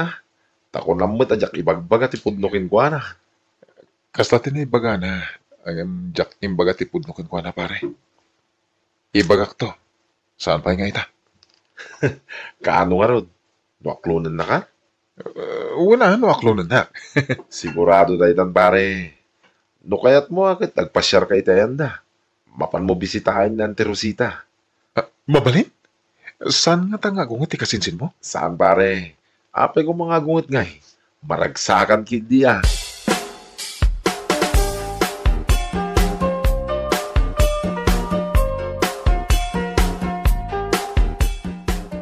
Tako namot ajak ibagbaga ti pudnokin kwa na. Kasta tinaibaga na. Ang jak imbaga ti pudnokin ko na, pare. Ibagak to. Saan pa nga ita? Kaano nga rod? Waklunan na ka? Wala no aklo na. Sigurado tayo tan pare. No kayat mo akit nagpasyar kay tayanda. Mapan mo bisitahin ng Ate Rosita. Mabalin? Saan nga tanga gungot ikasinsin mo? Saan pare? Apay ko mga gungot ngay. Maragsakan kidi ah.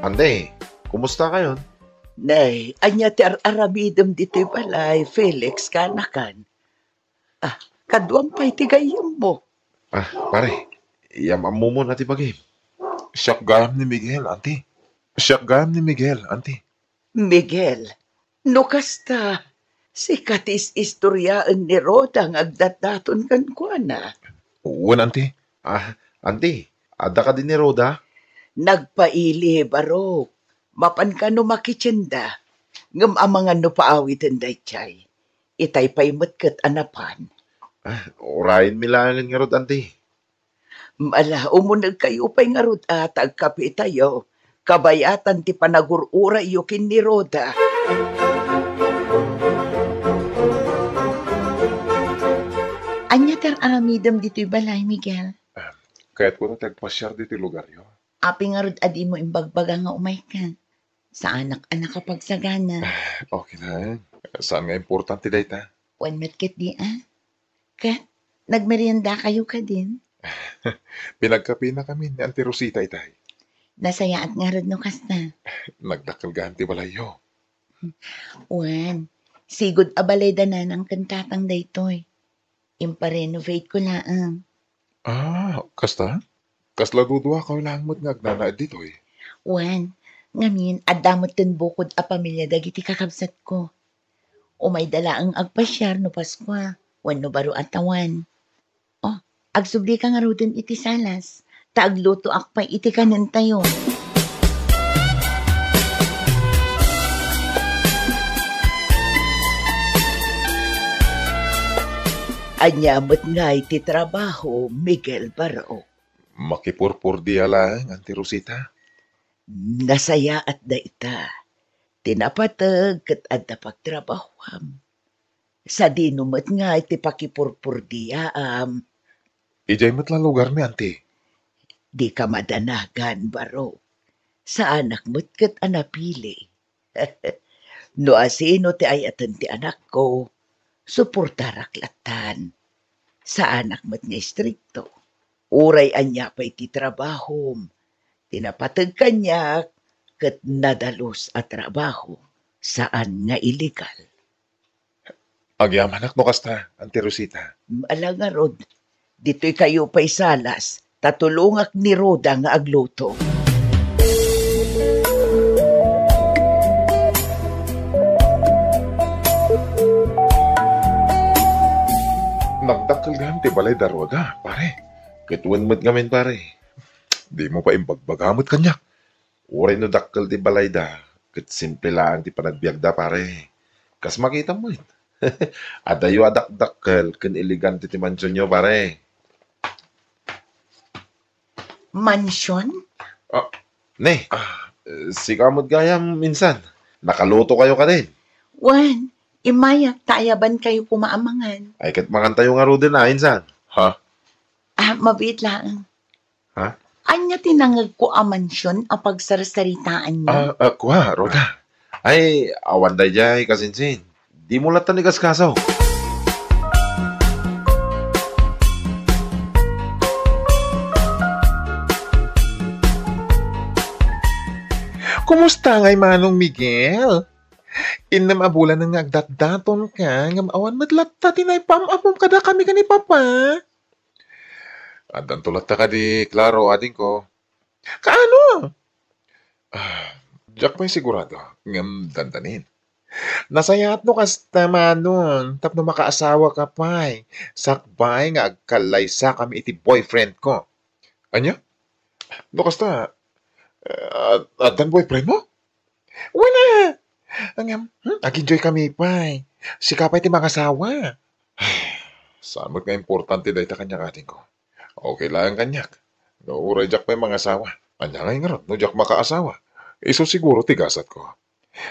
Ande, kumusta kayon? Nay, anya ti aramidem dito'y balay, Felix, kanakan. Kaduang pa'y tigayam mo. Pare, iyamam mo muna ti bagay. Siyak gayam ni Miguel, auntie. Siyak gayam ni Miguel, auntie. Miguel, no kasta, si katis istoryaan ni Roda ng agdataton kan kuana. Wan, auntie. Ante, ada ka din ni Roda? Nagpaili, barok. Mapan ka no makitsinda. Ngam amangan no paawitin day chay. Itay pa'y matkat anapan. Orayin milangan nga rod, ante. Mala, umunag kayo pa'y nga rod at agkapi tayo. Kabayatan ti panagurura iyo kin ni Roda. Anya ter aramidam dito'y balay, Miguel. Kaya't ko na tagpasyar dito lugar yo. Api nga rod adi mo imbagbaga nga umay ka. Sa anak-anak kapag sagana. Okay na. Saan nga importante day ta? One metkit di Kat, nagmerienda kayo ka din. Pinagkapi na kami ni Auntie Rosita itay. Nasaya at nga rod no kasta. Nagdakal ganti balayo. Wan, sigod abalay danan ang kantatang daytoy. Imparenovate ko laang. Kasta? Kasla dudwa ka lang mo't ngagnana dito eh. Wan, ngamin, adamot din bukod a pamilya dagiti kakabsat ko. Umay dala ang agpasyar no Paskwa, wan no baro atawan. Agsubli ka nga rodin iti salas, taagluto akpay iti kanan tayo. Anyamot nga iti trabaho, Miguel Baro. Makipurpur diya lang, Auntie Rosita. Nasaya at daita. Tinapatag kat adda pagtrabaham. Sa dinumat nga iti pakipurpur diyaam. Ijay mo't lang lugar ni Auntie. Di ka madanagan, Baro. Sa anak mo't kat anapili. No asino ti ayatan ti anak ko, suportaraklatan. Sa anak mo't nga istrikto. Uray anya pa iti trabahom. Tinapatag kanya kat nadalos at trabaho. Saan nga illegal. Agyamanak no kasta, Auntie Rosita. Ala nga rod, dito'y kayo pa'y salas, tatulungak ni Roda nga agluto. Nagdakal ganti balay daroda, pare. Kituan mo't ngamin, pare. Di mo pa imbagbagamot kanya. Uray no dakkel ti balay da. Kat simple lang ti panagbiagda pare. Kas makita mo it. Adayo adak-dakkel ken elegante ti mansyon nyo pare. Mansyon? Ne, si kamot gayam minsan. Nakaluto kayo ka din. Wan, imaya, tayaban kayo kumaamangan. Ay kat makantayo nga ro din na insan. Ha? Mabit lang. Ha? Anya tinangag ko a mansyon a pagsarsaritaan niyo? Kuha, Roda. Ay, awan day jay kasinsin. Di mo latan ni kaskasaw. Kumusta ngay Manong Miguel? Inam abulan ng agdatdaton ka, ngam awan madlatta tinay pamapom kada kami ka ni Papa. Adan tulat ka di, klaro, ading ko. Kaano? Diyak may sigurado, ngam dandanin. Nasayat no kasta Manong, tapno makaasawa ka pa'y. Sakbay nga agkalaysa kami iti boyfriend ko. Anya? No kasta, adan boyfriend mo? Wala! Ag-enjoy kami pa'y. Sikapay ti makasawa. Saan mo't nga importante dahi ta kanya ating ko. Okay lang kanyak. Nauray jak pa'y mga asawa. Anya nga nga ron, no jak makaasawa. Iso siguro tigasat ko.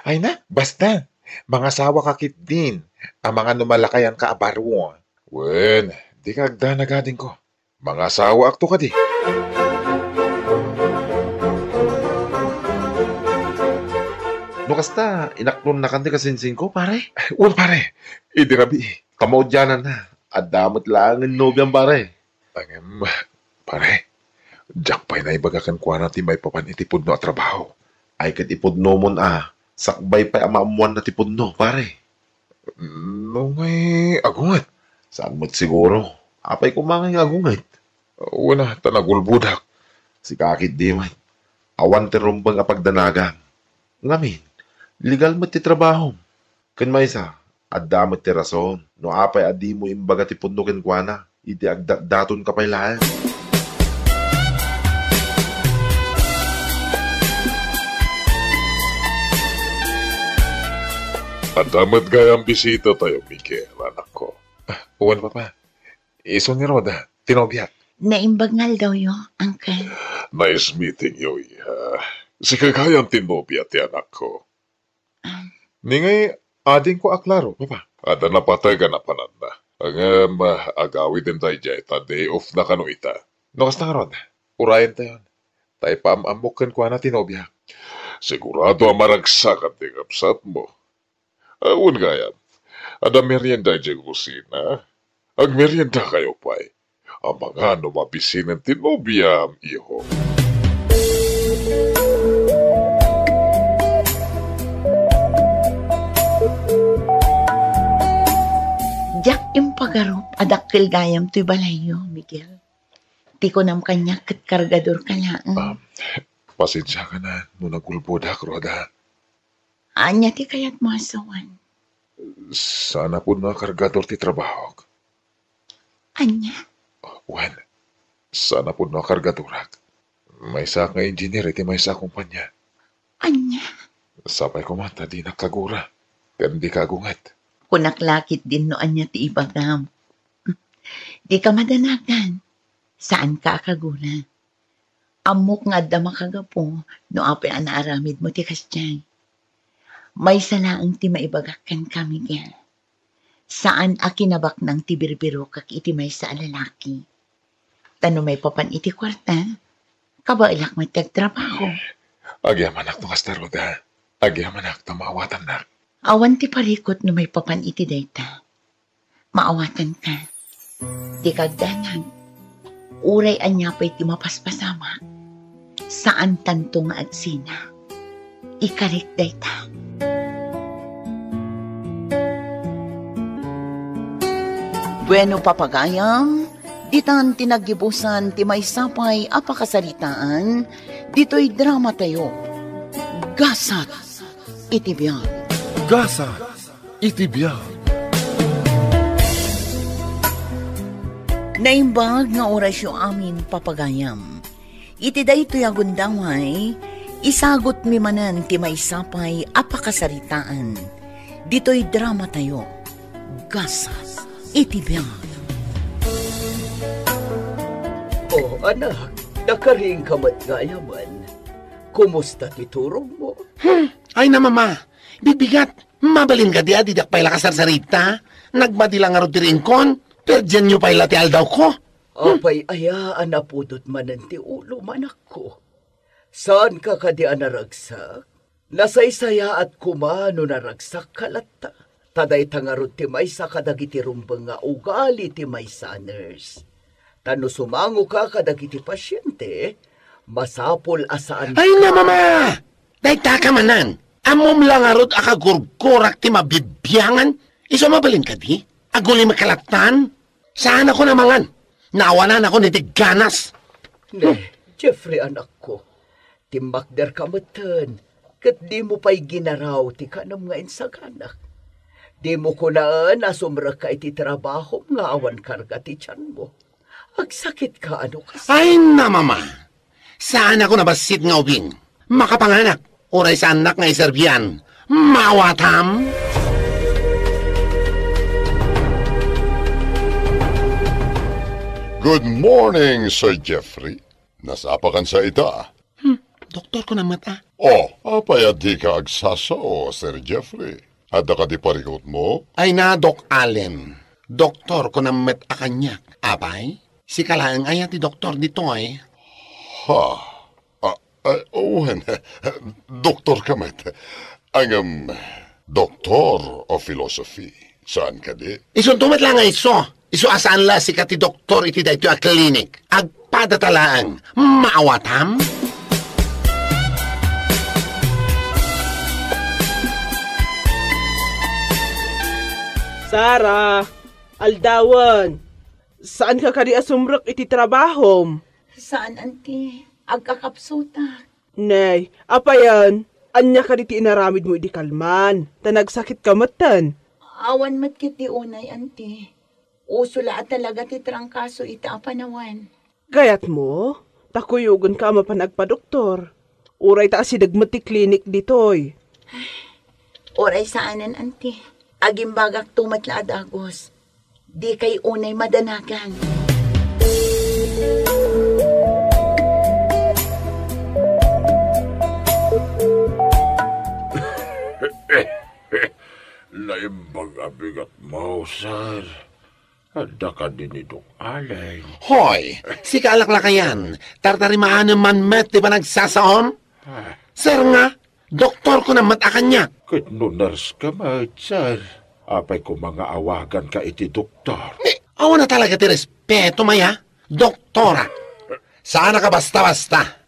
Ay na, basta. Mga sawa kakit din. Ang mga numalakayan ka abaro. Wen, di ka agdanagadin ko. Mga sawa akto ka di. No kasta, inaklon na kanti kasinsin ko, pare. Wen pare, idirabi. Kamaudyanan na. At damot lang ang nobyang, pare. Pare, Jack pa'y naibagakan ko na ti may papan itipod no at trabaho. Ay kat ipudno mon sakbay pa amaamuan na tipudno, pare. No ngay agungat. Saan mo't siguro? Apay kumangay agungat. Wala, tanagulbudak. Si kakit di man. Awan ti rumbang apagdanagang. Ngamin, legal mo ti trabaho. Kan may isa, adda mo ti rason. No apay adi mo imbaga ti pudno ken kuana. Iti agdaton ka pa'y lahat. Ang damat gayang bisita tayo, Miguel, anak ko. Uwan pa. Iso ni Roda, tinobyak. Naimbagnal daw yo, Uncle. Nice meeting you, iha. Si kagayang tinobyak ti anak ko. Ningay, ading ko aklaro, papa. Ada napatay ka na pananda. Ang agawi din tayo dyan, ta day off na kano ita. Nokas na Roda, urayan tayo. Tayo paamamukan ko na tinobyak. Sigurado ang maragsak at tingapsat mo. Awan gayan, ada merienda dyan kusina. Ang merienda kayo pa'y, ang mga numabisin ng tinobiyam, iho. Jack yung pagarup, adakil gayam to'y balayo, Miguel. Di ko nam kanya kat kargador ka lang. Pasensya ka na, no nagulbodak, Roda. Anya ti kayat mo asawan. Sana po na kargador ti trabaho. Anya? Wan, sana po na kargadorak. May isa nga engineer, iti may isa kumpanya. Anya? Sabay ko mata, di nakagura. Pero di kagungat. Kunaklakit din no anya ti ibagam. Di ka madanagan. Saan ka akaguna? Amok nga da makagapo no apay anaaramid mo ti kastyay. May salaang ti maibagakan ka, Miguel. Saan akinabak ng ti birbiro kak iti may sa lalaki? Tano may papan iti kwarta? Kabailak may tagtrabaho. Agyamanak no kastaroda. Agyamanak na maawatan na. Awan ti parikot no may papan iti dayta. Maawatan ka. Di kagdanag. Uray anyapay ti mapaspasama. Saan tanto nga at sina? Ikarik dayta. Bueno, papagayam, ditan tinagibusan ti may sapay apakasalitaan, dito'y drama tayo. Gasat, itibyan. Gasa, itibyan. Naimbag nga orasyo amin, papagayam. Iti dayto'y agundaway, isagot mi manan ti may sapay apakasalitaan, dito'y drama tayo. Gasat. Itibyan. Oh, anak, nakaring kamat gayaman. Kumusta titurong mo? Ay na mama, bibigat. Mabalin ka di dak pa'y lakasarsarita. Nagmadilang nga rin kon, pero dyan nyo pa'y lati aldaw ko. Apay ayaan na pudot manan ti ulo manak ko. Saan ka kadi anaragsak? Nasaysaya at kumano naragsak kalata. Taday tangarot ti maysa kadagiti rumbang nga ugali ti maysa nurse. Tano sumango ka kadagiti pasyente, masapol asaan. Ay na mama! Dahita ka manan. Amom lang arot akagurgurak ti mabibyangan. Iso mabalin ka di? Aguli makalatan? Saan ako namangan? Naawanan ako ni Tiganas. Ne, Jeffrey anak ko. Timbakder ka matan. Kat di mo pa'y ginaraw ti kanam nga insaganak. Di mo kunaan asumra ka iti trabaho nga awan karga ti tiyan mo. Agsakit ka ano kasi. Ay na mama! Saan ako nabasit nga ubing? Makapanganak. Oray sa anak nga iserbian. Mawatam! Good morning, Sir Jeffrey. Nasapakan sa ita. Doktor ko na mata. Oh, apay di ka agsasao, Sir Jeffrey. Ada ka di parikot mo? Ay na, Doc Allen. Doktor ko na met akanyak. Apay, si kalaang ayat ti doktor dito ay. Ha? Doktor ka met. Ang doktor of philosophy. Saan ka di? Isuntumat lang nga iso asaan la si kati doktor iti dayto a klinik. Agpadatalaan. Maawatam? Sara, aldawan. Saan ka kadi asumrek iti trabahom? Saan, auntie? Agkakapsuta. Nay, apa yan? Anya ka di ti inaramid mo iti kalman. Tanagsakit ka matan. Awan mat kiti unay, auntie. Usula at talaga ti trangkaso ita apanawan. Gayat mo? Takuyugan ka mapanagpa-doktor. Uray ta si dagmat ti klinik ditoy. Oray saanan, auntie. Agimbagak tumatla adagos. Di kay unay madanagan. Laimbag abigat mo, sir. Handa ka din ni Doc Allen. Hoy, si kalaklakayan. Tartarimaan naman met, di ba nagsasaom? Sir nga, doktor ko na matakanyak. Kahit no nurse ka, mate, sir. Apay ko mga awagan ka iti doktor. Awan na talaga ti respeto, maya. Doktora. Sana ka basta-basta.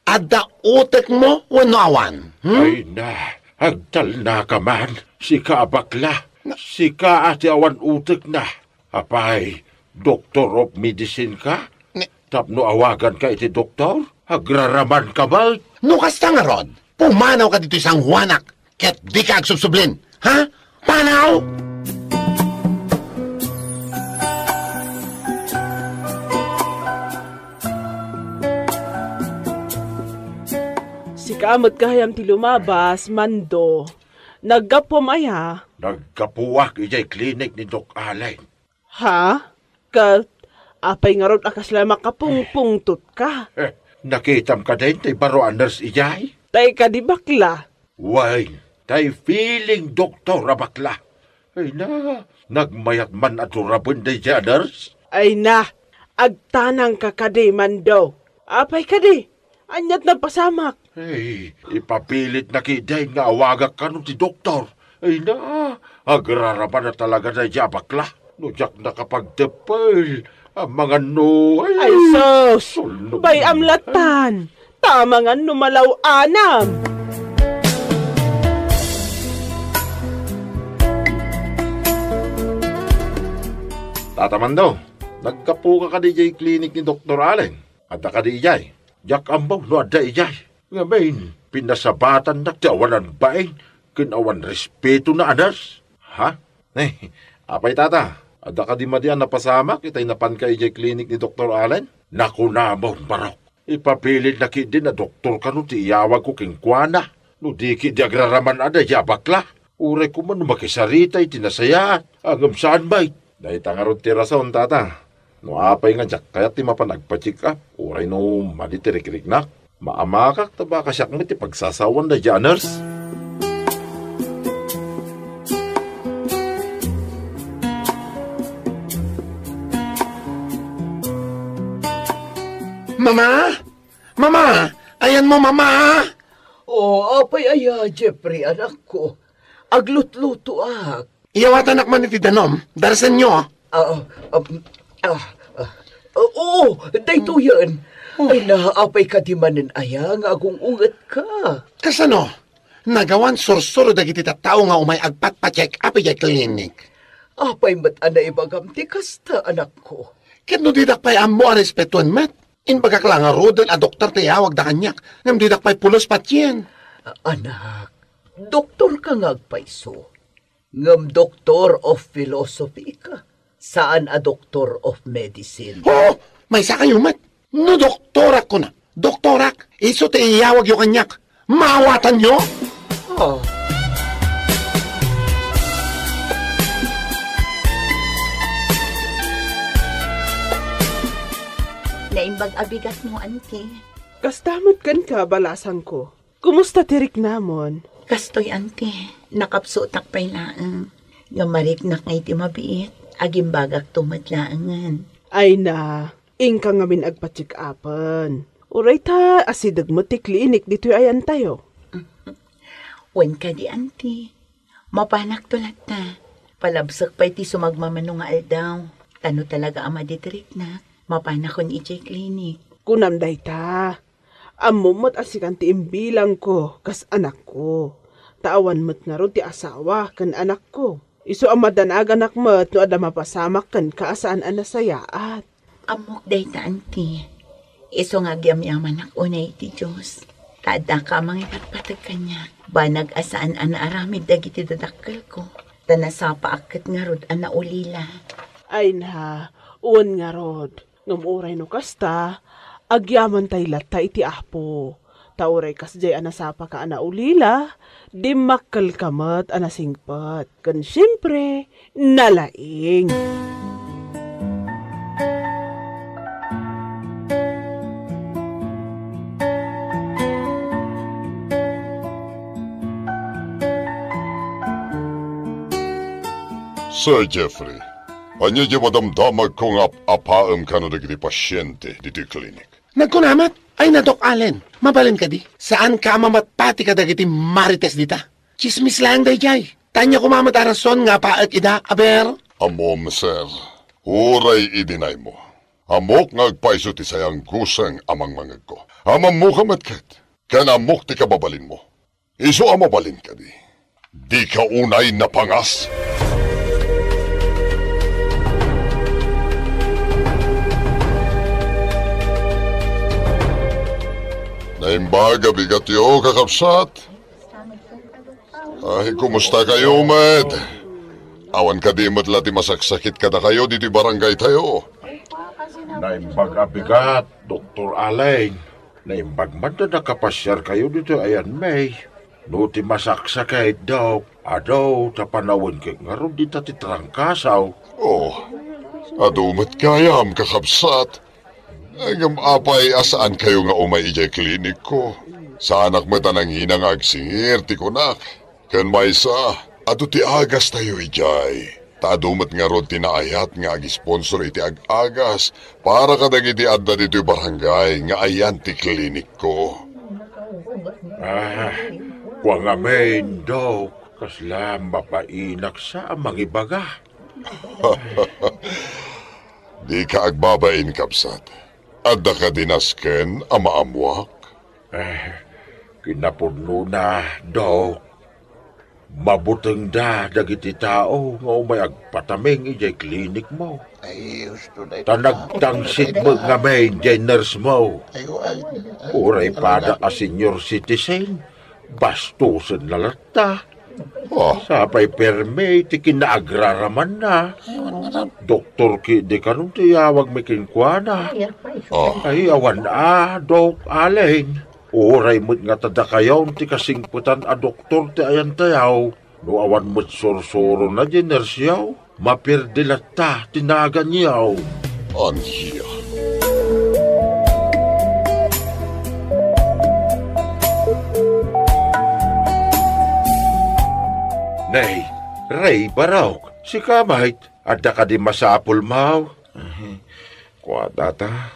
Adda utek mo, wano awan. Ay na, agdal na ka man. Si ka bakla. Si ka ati awan utek na. Apay, doctor of medicine ka? Tapno awagan ka iti doktor? Agraraman ka ba? Nukas ta nga, Rod. Pumanaw ka dito isang huwanak. Ket di ka agsubsublin. Ha? Panaw! Si kaamot kahayam ti lumabas, Mando. Nagkapumaya. Nagkapuwak ijay klinik ni Doc Allen. Ha? Kat, apay nga ron akas lang makapungpungtot ka. Nakitam ka din, tay baroan nurse ijay? Tay ka di bakla. Why, tay feeling doktor bakla. Ay na, nagmayat man at urabon day siya nurse. Ay na, agtanang ka kadi, Mando. Apay kadi, anyat na pasamak. Ay, ipapilit na kiday nga awagak ka nun ti doktor. Ay na, agraraman na talaga day siya bakla. Nujak na kapagdepel, ang mga no... Ay sos, bay amlatan, tamangan numalaw anam. Tatamando, nagkapuka ka di jay klinik ni Dr. Allen. Ada ka di ijay. Jak ambaw no ada ijay. Ngayon, pinasabatan na tiawanan baing. Kinawan respeto na anas. Ha? Apay tata, ada ka di madian na pasamak. Itay napan ka ijay klinik ni Dr. Allen. Naku na ambaw barok. Ipapilit na ki din na doktor ka no ti iyawag ko kingkwana. No di ki di agraraman ada jabakla. Uray ko man makisarita itinasaya. Agam saan ba'y? Dahil tangarod ti rason, tata. No apay nga jak, kaya ti mapanagpa-check up. Uray no malitirik-riknak. Maamakak taba kasyak mo ti pagsasawan na janers. Mama! Mama! Ayan mo, mama! Oh, apay aya, Jeffrey, anak ko. Aglut-luto ak. Iyawat anak man iti danom. Darasan nyo. Oo, dayto yan. Ay naapay ka di manin aya nga agong ungat ka. Kasano? Nagawan sursuro dagiti tattao nga umay agpat-pa-check up ijay klinik. Apay mat ana ibagam ti kasta, anak ko. Ket no didak pa'y amo a respetuan met. Inbagak lang nga rodel a doktor tiyawag da kanyak. Ngam didak pa'y pulos patyen. Anak, doktor ka nga agpaiso. Ngam doktor of philosophy ka. Saan a doktor of medicine? Oo, may sa kayo met. No doktorak ko na. Doktorak, iso tiyawag yung kanyak. Mawatan nyo? Ah. Naimbag abigat mo, auntie. Kastamot kan ka, balasan ko. Kumusta tirik namon? Kastoy, ante, nakapsutak pa'y laang. Nga marik na ngay ti mabiit, aging bagak tumadlaangan. Ay na, ingka nga min agpa-check upan. Uray ta, asidag mo ti klinik dito ayan tayo. Wen ka di, ante. Mapanak tulat na. Palabsak pa'y ti sumagmamano nga aldaw. Tano talaga ama ditirik na. Mapanak kon ijay klinik. Kunam day ta. Amumot asikan ti imbilang ko, kas anak ko. Taawan mo't nga ro ti asawa, kan anak ko. Iso amadanag anak mo't no ada mapasamak kan kaasaan anasayaat. Amok day ta, auntie. Iso nga gyam-yaman ak unay ti Diyos. Tada ka mangipatpatag kanya. Banag asaan ana aramid dagiti dadakkel ko. Tanasapa akit nga rod ana ulila. Ay na, uwan nga rod. Ngamuray no kasta, agyaman tay latta iti apo. Tauray kas jay anasapa ka ana ulila, di makkal kamat anasingpat. Kan siyempre, nalaing. Sir Jeffrey, anya di madamdamag kong apaam ka no dagiti pasyente dito klinik. Nagkunamat? Ay na, Doc Allen. Mabalin ka di. Saan ka mamatpati ka dagiti marites dita? Chismis lang day jay. Tanya ko mamatarason nga paak ida, aber. Amom, sir. Uray idinay mo. Amok ngagpaiso ti sayang gusang amang mangag ko. Amam mo kamatkat. Kan amok ti kababalin mo. Iso amabalin ka di. Di ka unay napangas. Naimbaga bigat yo, kakapsat. Ay, kumusta kayo, Med? Awan ka di matla ti masaksakit ka na kayo dito barangay tayo. Naimbag abigat, Dr. Allen. Naimbag man na nakapasyar kayo dito ayan, May. No ti masaksakit daw. Adaw, tapanawin kay nga ron dito ti trangkasaw. Oh, adumat kayam, kakapsat. Agam apay asaan kayo nga umay ijay klinik ko. Sa anak mo tanang hinang agsingir, ti kunak. Kan may sa, ato ti agas tayo ijay. Tadumat nga rod tinaayat nga ag-sponsor iti ag-agas para kadag iti adda dito barangay nga ayan ti klinik ko. Kwa nga main, Dok. Kasla mapainak sa mangibaga. Di ka agbabain, kapsat. Adda ka dinasken, amaamwak? Kinapurno na, Dok. Mabuteng da dagiti tao nga umay agpataming ijay klinik mo. Tanagtangsit mo nga may ijay nurse mo. Uray pada ka senior citizen, bastusan na lata. Sapay perme, ti kinaagraraman na. Doktor ki, di ka nung tiyawag may kinkwana. Ay, awan Dok Allen. Uray mo't nga tada kayaw, ti kasingputan a doktor ti ayan tayaw. No awan mo't sorsoro na diners yaw. Mapirdilat ta, tinagan yaw. Anhiya. Nay, Ray Barok, si Kamait, adda ka di masapul maw. Kwa data,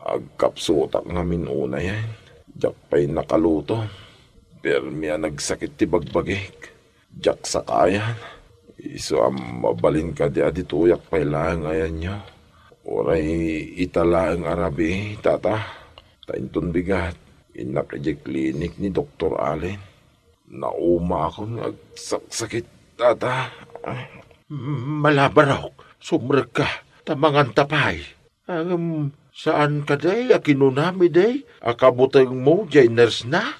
agkapsutak namin una yan. Diyak pa'y nakaluto. Permia nagsakit ti bagbagik. Diyak sa kayan. Iso ang mabalin ka di adituyak pa'y lang ayan nyo. Oray italaang arabi, tata. Taintun bigat. Inak klinik ni Dr. Allen. Nauma ako nagsakit, tata. Malabarok, sumrek ka, tamangan tapay. Saan ka day, akinunami day? Akabuteng mo, jay nurse na?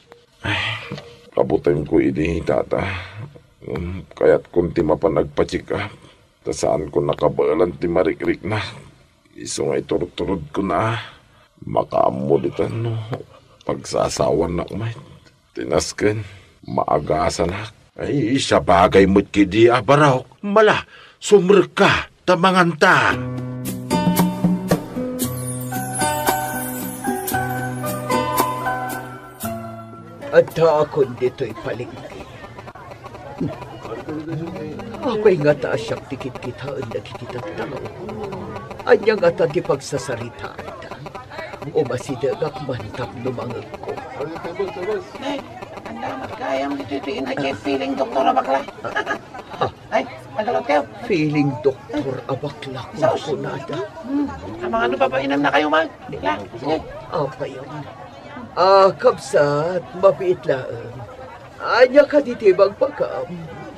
Kabuteng ko ini, tata. Kaya't kung ti mapanagpa-check up, tasaan ko nakabalan ti marikrik na. Iso nga iturod-turod ko na. Makamulitan no, pagsasawan na kumay. Tinasken. Maagasan na. Ay, sa bagay mo't kidi abaraw. Mala, sumrek ka, tamanganta. At akon dito'y palengke. Apay nga ta siyang tikit-kitaan nakikita tao. Anya nga ta di pagsasarita ta. O masidagak mantap lumangag ko. Ay, anda magkayang ditutuin na kay feeling doktor bakla. Ay, magalot kayo. Feeling doktor abakla ko nada. Ang mga ano pa ba inam na kayo, man? Dikla, sige. Apa yun? Kabsat, mapit lang. Anya ka ditibag pagkam.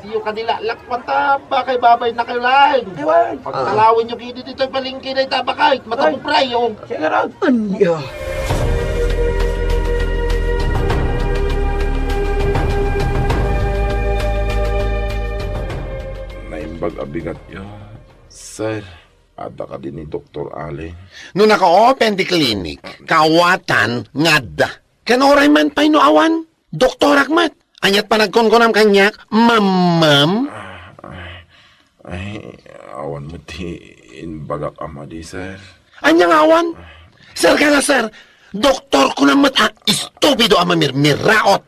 Yung kanila lakwata ba kay babay na kayo lain. Ewan. Pagkalawin nyo kini dito yung palingki na itabakay. Matapupray yung. Sige, Rod. Anya. Naimbag abigat yo. Sir, ada ka din ni Dr. Allen. No naka-open di clinic, kawatan ngada. Kanoray man pa awan. Doktor Akmat. Anyat pa nagkonkonam kanyak, mamam. Ay, awan mo ti inbagak ama di, sir. Anyang awan? Sir ka nga, sir. Doktor ko naman, istupido ama mirmiraot.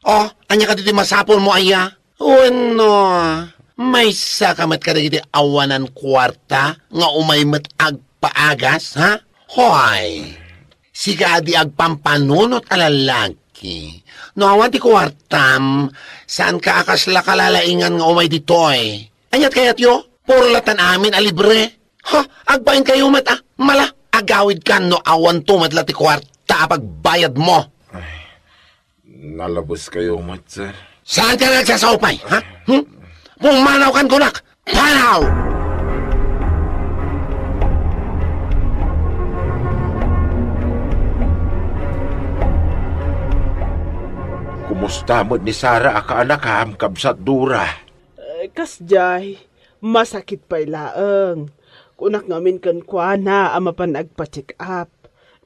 Oh, anya ka dito masapol mo, aya? Uno, may sakamat ka dito awanan kwarta, nga umaymat agpaagas, ha? Hoy, siga di agpampanunot alalaki. No, awan ti kwartam, saan ka akasla kalalaingan nga umay ditoy? Anyat kayat yo, puro latan amin alibre. Ha, agbain kayo mata, mala, agawid ka no awan tumatla ti kwarta pagbayad mo. Ay, nalabos kayo, mat, sir. Saan ka nagsasaupay, ha? Pumanaw kan kunak, panaw! Kumusta mo ni Sara akaanak ham kabsat dura? Kasjay, masakit pa'y laeng. Kunak ngamin kan kuana ama pa nagpa-check up.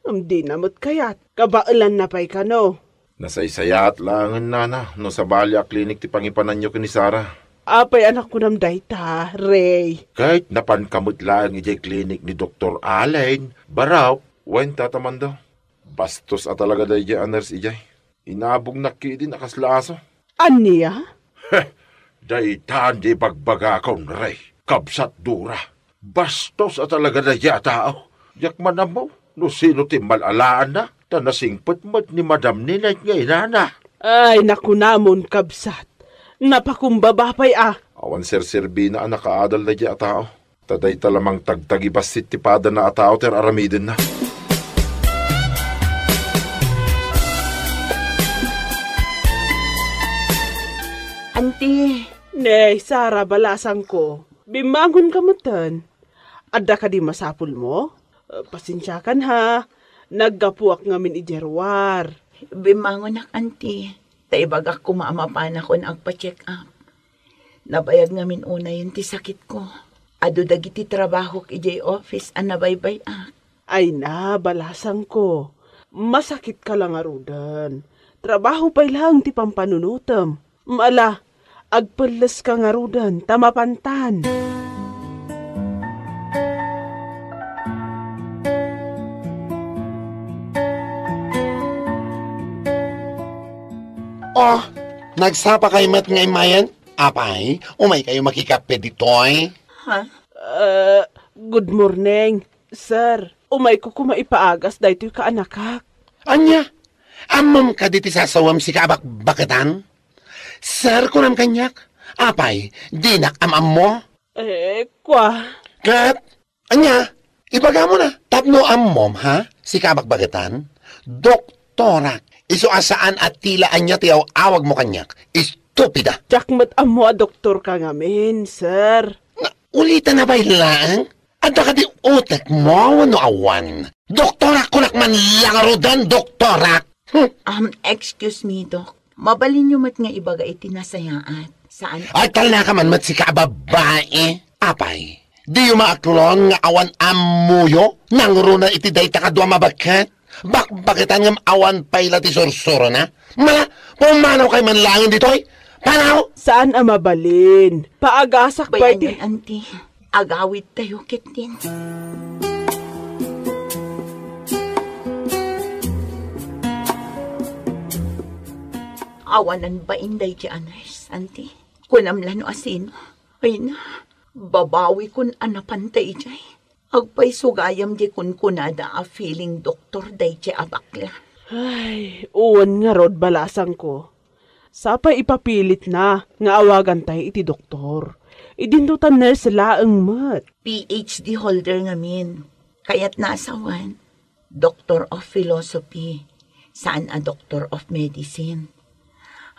Di namot kayat, kabailan na pa'y kano. Nasaysayat lang nana, no sa balya klinik ti pangipanan nyo ni Sara. Apay anak ko nam dayta, Ray. Kahit napankamot lang ijay klinik ni Dr. Allen, baraw, wen tataman daw. Bastos at talaga dahi ijay aners ijay. Inabog na kidi nakaslaso. Aniya? Dahi taan di bagbagakaw na ray, kabsat dura. Bastos at talaga dahi tao. Yakman na mo, no sino ti malalaan na, tanasingpot mo't ni Madam Ninay nga inana. Ay, naku namon kabsat. Napakumbaba pa'y Awan sir-sirbi na nakaadal na diya tao. Taday talamang tagtagibasit tipada na atao ter aramidin na. Auntie, Nay, Sara, balasang ko. Bimangon ka mo tan. Adda ka di masapul mo? Pasensya kan ha. Naggapuak ngamin ijerwar. bimangon ak auntie. Taibagak ko maamapan ako na agpa-check up. Nabayag ngamin una yun ti sakit ko. Ado dagiti trabaho k ijay office an nabaybay ak. Ay na, balasang ko. Masakit ka lang arudan. Trabaho pa'y lang ti pampanunutam. Maala, agpalas ka ngarudan, tamapantan. Oh, nagsapa kayo mat ngay mayan? Apay, umay kayo makikape ditoy? Ha? Good morning. Sir, umay ko kumaipaagas dahito ka anakak. Anya, amam ka diti sasawam si kabak-bakatan? Sir, kunam kanyak? Apay, dinak amam mo? Kwa. Kat, anya, ibaga mo na. Tapno ammom, ha? Si kabak-bakatan? Doktorak. Iso asaan at tila anya tiyaw awag mo kanyak. Estupida. Jakmat amo a doktor ka ngamin, sir. Na, ulitan na ba ilang? Ada ka di utek mo, ano awan? Doktorak kunak man langarudan, doktorak. Excuse me, Doc. Mabalin nyo mat nga ibaga itinasayaat. Saan? Ay tala ka man mat si kababae. Apay, di yung maaklon nga awan amuyo? Nangruna iti day takadwa mabakat? Bakbakitan ngam awan payla ti sursuro na? Mala, pumanaw kay manlangin ditoy? Panaw? Saan ang mabalin? Paagasak pa Bayan iti... yan, auntie. Agawid tayo kitin. Awanan ba inday di Anes, auntie? Kunamlan no asin. Ay na, babawi kun anapantay jay. Agpay sugayam di kun kunada a feeling doktor day di abakla. Ay, uwan nga rod balasang ko. Sapay ipapilit na nga awagan tayo iti doktor. Idindutan nurse laang mat. PhD holder ngamin. Kaya't nasawan, Doctor of Philosophy. Saan a Doctor of Medicine?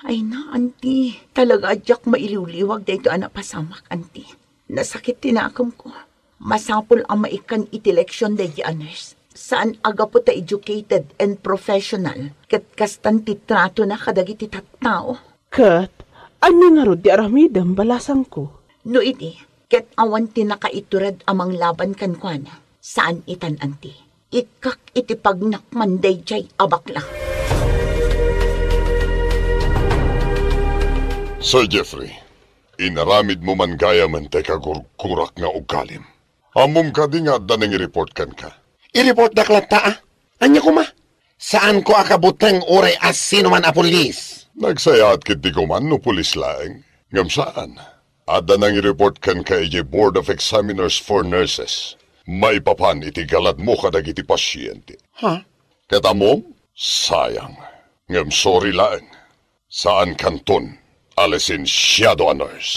Ay na, auntie. Talaga adyak mailiwliwag dito anak pasamak, auntie. Nasakit tinakam ko. Masapol ang maikan iti leksyon day nurse. Saan aga po ta educated and professional. Kat kastan titrato na kadagiti tattao. Kat, anya nga rod di aramidam balasang ko. No iti, ket awan tinakaiturad amang laban kankwana. Saan itan, auntie? Ikak iti pagnakman day jay abakla. Sir Jeffrey, inaramid mo man gaya man te kagurkurak nga ugalim. Amom ka di nga danang i-report kan ka. I-report na klata ah. Anya ko ma? Saan ko akabutang oray as sino man a pulis? Nagsayat kit di ko man no pulis laeng. Ngam saan? Ada nang i-report kan ka iji Board of Examiners for Nurses. Maipapan iti galad mo kadag iti pasyente. Ha? Kata mo, sayang. Ngam sorry laeng. Saan kanton a lisensyado a nurse?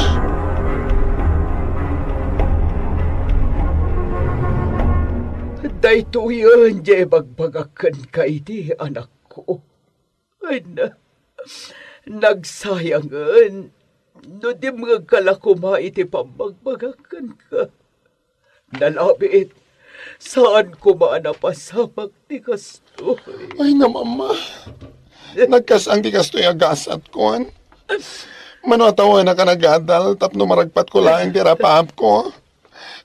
Dahito yun, jay bagbagakan ka iti anak ko. Ay na, nagsayangan. No di mga kalakuma iti pamagbagakan ka. Nalabit, saan ko maanapasamak ti kastoy? Ay na mama, nagkasang ti kastoy agasat ko. Mano na ka nagadal, tapno maragpat ko lang ti rapap ko.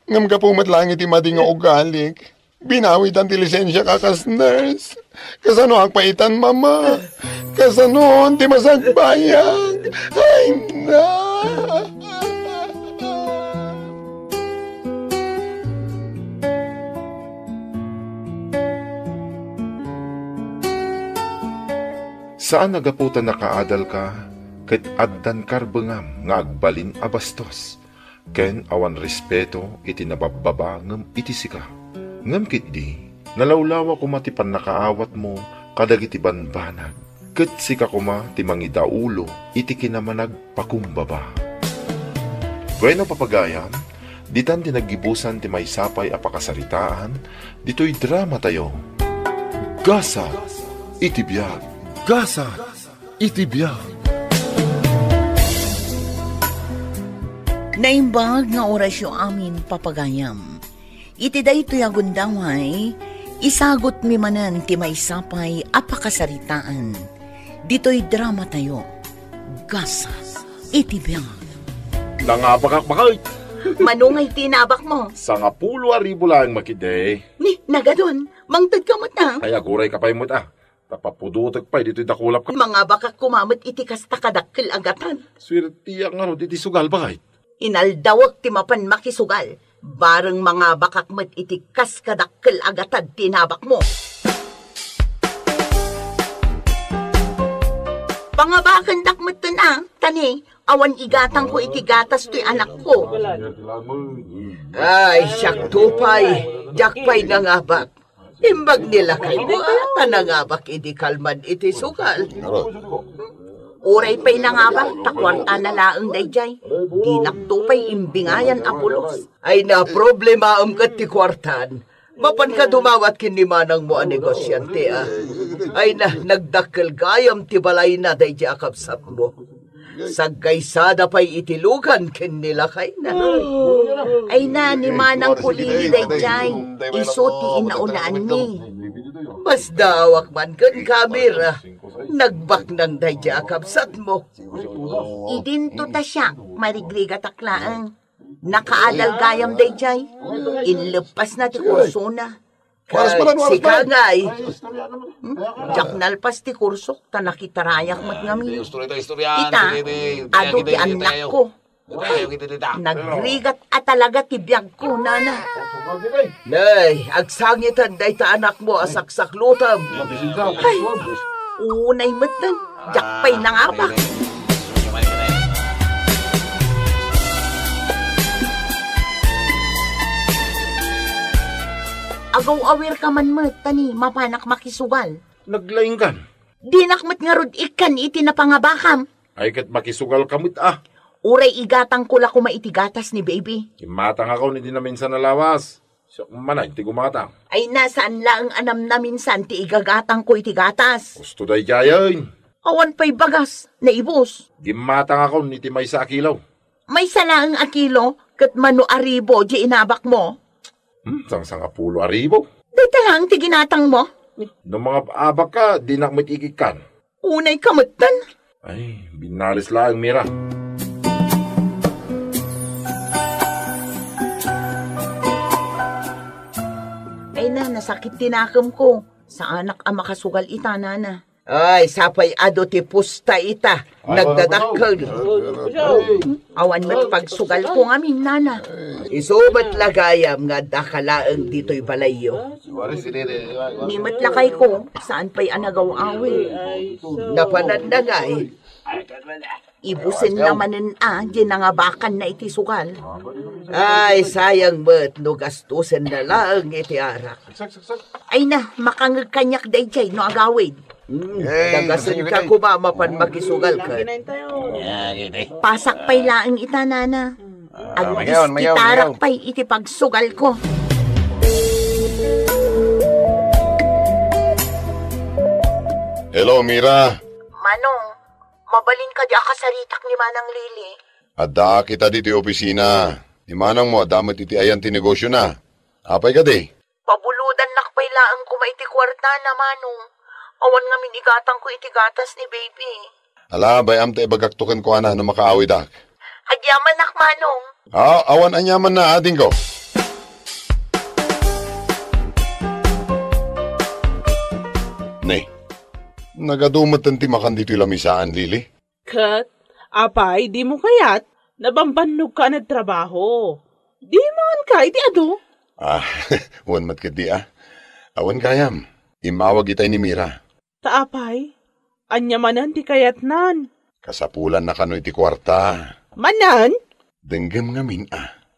Ngam ka pumat lang iti mading ugalik. Binawid ang lisensya ka kas nurse. Kasano ang paitan, mama? Kasano ang di masagbayang? Ay, na! Saan nagaputan nakaadal ka? Ket addan karbengam nga agbalin abastos. Ken awan respeto iti nabababa ngem iti sika. Ngem kitdi, nalawlawa kuma ti pannakaawat mo kadag iti banbanag. Ket sika kuma ti mangidaulo iti kinamanag pakumbaba. Bueno papagayam, ditan ti naggibusan ti maysapay a pakasaritaan, dito'y drama tayo. Gasa iti biyag, gasa iti biyag. Naimbag nga orasyo amin papagayam. Iti daytoy agundaway, isagot mi manan ti maysapay apakasaritaan. Dito'y drama tayo. Gasa iti biyag. Nangabakak-bakay. Manungay tinabak mo. 10,000 lang makide. Ni, nagadon, mangtad ka mo na. Ay aguray ka pa imot ah. Tapapudutag pa, dito'y dakulap ka. Mga bakak kumamot iti kasta kadakkel agatan. Swirtiyak nga ro, diti sugal bakay. Inaldawak ti mapan makisugal. Bareng mga bakak met iti kas kadakkel agatad tinabak mo. Pangabakan dakmet na, tani, awan igatang ko iti gatas to'y anak ko. Ay, siyak tupay, jakpay nangabak. Imbag nila kay mo, panangabak iti kalman iti sugal. Oray pa'y nangabak, takwarta na laang dayjay. Di naktupay imbingayan apulos. Ay na problema kat ti kwartan. Mapan ka dumawat kinimanang mo ang negosyante ah. Ay na nagdakkel gayam ti balay na dayjay akapsap mo. Sagkaysada pa'y itilugan kin nila kay na. Ay na ni manang kulili dayjay. Iso ti inaulaan ni. Mas dawak man kan kamera. Nagbak ng dayjay akapsat mo. Idinto ta siya, marigriga taklaan. Nakaadal gayam dayjay. Inlepas na ti kurso na. Si Kangay. Jaknalpas ti kurso, ta nakitarayak magngami. Ita, ado ti anak ko. Nagrigat at talaga ti biyag ko, nana. Nay, agsangitan day ta anak mo asaksak lutam. Ay, unay matan. Jakpay na nga pa. Agaw-awir ka man mo, tani, mapanak makisugal. Naglaing kan. Di nakmat nga rod ikan iti napangabakam. Ay kat makisugal kamit Uray igatang kula ko maitigatas ni baby. Imatang ako ni namin sa nalawas. So, manay, ti gumatang. Ay nasaan lang anam na minsan ti igagatang ko itigatas. Gusto day jayain. Awan pa'y bagas, naibos. Gimatang ako ni ti may sa akilaw. May salaang akilo, kat mano aribo, di inabak mo. Sang apulo aribo. Dito lang, ti ginatang mo. No mga abak ka, di nakmat ikikan. Unay kamatan. Ay, binalis lang, Mira. Ay na, nasakit tinakam ko. Sa anak ang makasugal ita, nana. Ay, sapay ado ti pusta ita. Nagdadakkel. Awan mat pagsugal ko ngamin, nana. Isubat lagayam nga dakalaang dito'y balayo. Ni matlakay ko, saan pa'y anagaw awin. Napanandagay. Ibusin namanin ginangabakan na iti sugal. Ay, sayang ba't no gastusin na lang iti arak. Ay na, makangag kanyak day chay no agawid. Dagasan ka ko ba mapan magisugal ka? Pasak pa'y laang ita, nana. Agdis kitarak pa'y iti pagsugal ko. Hello, Mira. Manong, mabalin ka di akasaritak ni Manang Lili. Adda kita dito opisina. Di manang mo, damat iti ayan ti negosyo na. Apay ka di? Pabuludan nakpay laang ko maiti kwarta na, Manong. Awan nga minigatang ko iti gatas ni baby. Ala, bayam ta ibagaktukan ko na makaawi dak. Agyaman nak, Manong. Awan anyaman na ading ko. Nay, nagadumatan ti makan dito ilamisaan, Lili. Kat, apay, di mo kayat, nabambannog ka na trabaho. Di man ka, iti ado. Wan mat ka di Awan kayam, imawag itay ni Mira. Taapay, anyamanan ti kayat nan. Kasapulan na kano iti kwarta. Manan? Denggam ngamin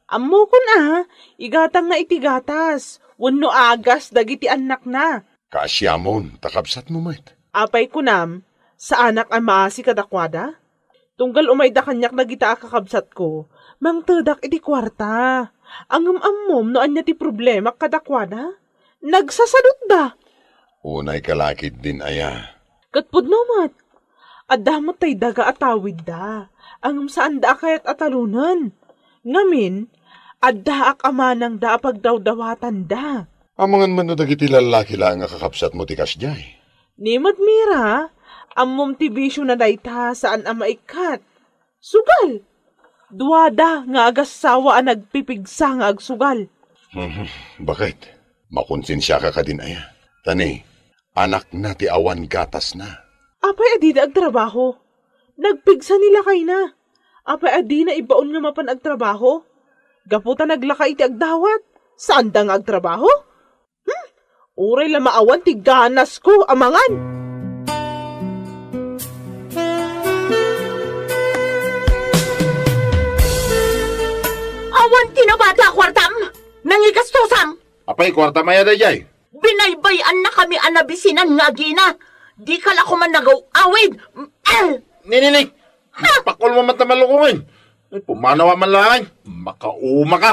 Ammo ko na, igatang na iti gatas. Wano agas dagiti anak na. Kaasyamon, takabsat mo met. Apay kunam, sa anak ang maasi kadakwada? Tunggal umayda kanyak na gita kakabsat ko, mang tedak iti kwarta. Ang amom no anya ti problema kadakwada? Nagsasadot da. Unay kalakit din aya. Katpud namat, adamot tay daga atawid da. Ang saan da kayat atalunan. Ngamin, adda ak amanang da pagdawdawatan da. Amangan man no dagiti lalaki lang nga kakabsat mo tikas jay. Nimad Mira, amom ti bisyo na dayta saan ang maikat. Sugal! Duwada nga agasawa ang nagpipigsa nga agsugal. Bakit? Makonsensya ka din aya. Tani, anak na ti awan gatas na. Apay adi na agtrabaho. Nagpigsa nila kay na. Apay adi na ibaon nga mapan agtrabaho. Gaputa naglakay iti agdawat. Saan da nga agtrabaho? Uray la maawan ti ganas ko amangan. Awan tinabata kwartam! Nangigastusam! Apay, kwarta maya da jay. Binaybayan na kami anabisinan nga gina. Di kala ko man nagaw-awid. Nininik, pakul mo mata malukungin. Ay, pumanawa man lang. Makauma ka.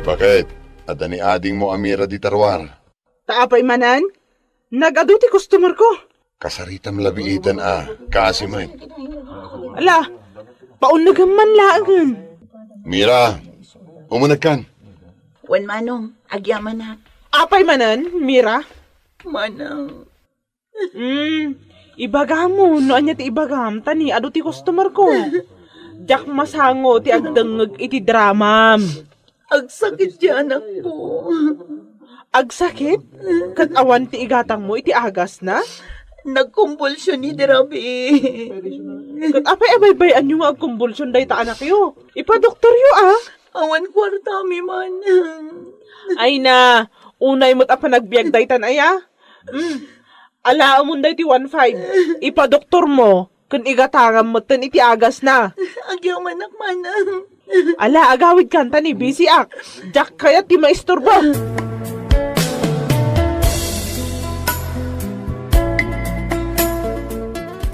Bakit? Ada ni ading mo Amira di tarwar. Taapay manan? Nagado ti customer ko. Kasaritam labiitan kasi mo. Ala, paunagam man laangan. Mira, umunag kan. Wen Manong, agyaman na. Apay manan, Mira? Manong. Ibagam mo, no anya ti ibagam, tani, ado ti customer ko. Jak masango ti agdangag iti dramam. Agsakit di anak ko. Agsakit? Kat awan ti igatang mo, iti agas na? Nagkumbulsyon ni Dirabi. Kat apay abay-bayan yung agkumbulsyon day ta anak yo. Ipa-doktor yo Awan kwarta mi man. Ay na, unay mo't apa nagbiag day tan aya. Ala, amun da iti 1.5. Ipadoktor mo. Kun igatangam mo tan iti agas na. Agyaw manak manang. Ala, agawid kanta ni busy ak. Jack kaya ti maisturbo.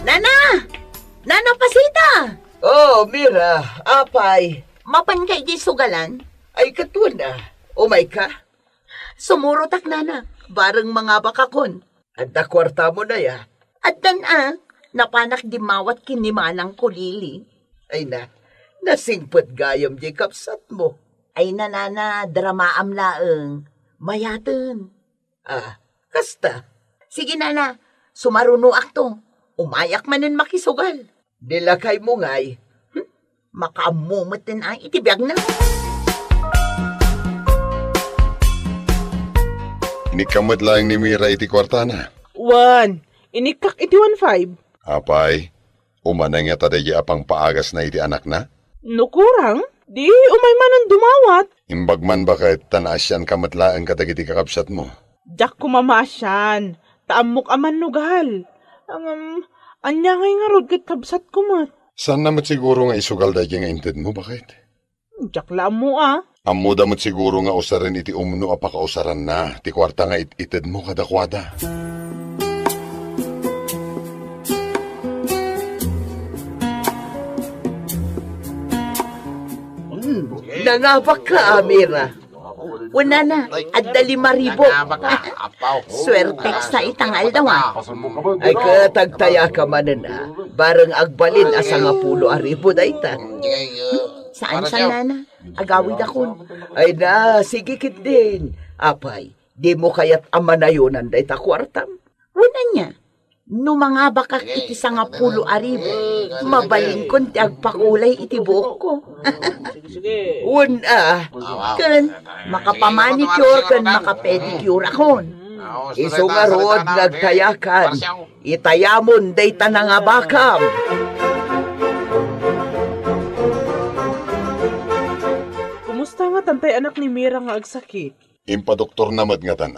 Nana! Nana Pasita! Oh, Mira, apay. Mapan kay di sugalan? Ay katuna. Umay ka? Sumurotak nana. Bareng mga bakakon. At kwarta mo na ya. At napanak di mawat kinimanang kulili. Ay nasingpot gayam di kapsat mo. Ay nana, dramaam laeng. Mayaten. Kasta. Sige nana, sumaruno akto. Umayak manen makisugal. Dilakay mo ngay. Makaamumutin ang itibiyag na. Inikamot lang ni Mira iti kwarta na. 1. Inikak iti 1.5. Apay, umanay nga tadaya apang paagas na iti anak na? Nukurang? Di, umay manon dumawat. Imbagman ba kahit tanaasyan kamatlaan katagiti kakapsat mo? Jack kumamasyan. Taamok aman nugal. Anya ngay nga rod kat kabsat kumat. Saan naman siguro nga isugal dahil nga inted mo, bakit? Jack lang mo Amo damot siguro nga usaran iti umno apakausaran na. Ti kwarta nga ited mo kadakwada. Nangapak ka, Mira. Una na, at 5,000. Swerte sa itangal daw Ay katagtaya ka manan bareng agbalin asa nga 10,000 dayta. Saan nana? Agawid ako. Ay sige kit din. Apay, di mo kaya't amanayonan dayta kwartam. Una niya, no mga bakak iti sa nga 10,000, mabalin kon ti agpakulay iti buok ko. Una, Ken, makapamanicure ken makapedicure akon. iso nga rood nagtayakan. Itayamon dayta na nga bakam. Kumusta nga tantay anak ni Mira nga agsakit? Impadoktor namat nga tan,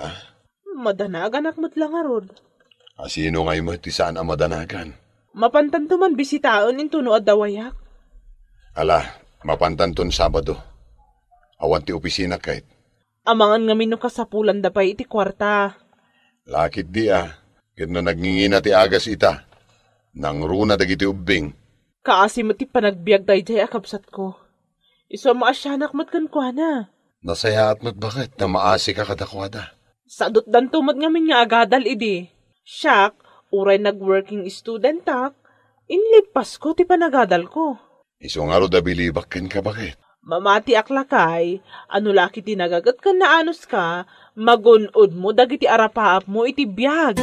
Madanag anak mo't lang arod. Sino ngay mo ti saan ang madanagan? Mapantanto man bisitaon into no adawayak. Ala, mapantanton Sabado. Awan ti opisina kahit. Amangan nga mino kasapulan da pa iti kwarta. Lakit di Kino nagngingina ti agas ita. Nang runa dagiti ubing. Kaasi mo ti panagbiag tayo jay akabsat ko. Iso maasyanak mo't kankwana. Nasayaat mo't bakit na maasi ka kadakwada? Sadot dan tumot ngamin nga agadal idi. Siyak, uray nag-working student tak. Inlipas ko ti panagadal ko. Iso nga ro da bilibakin ka bakit? Mamati aklakay, ano laki tinagagat ka na anos ka, magunod mo dagiti arapaap mo iti biyag.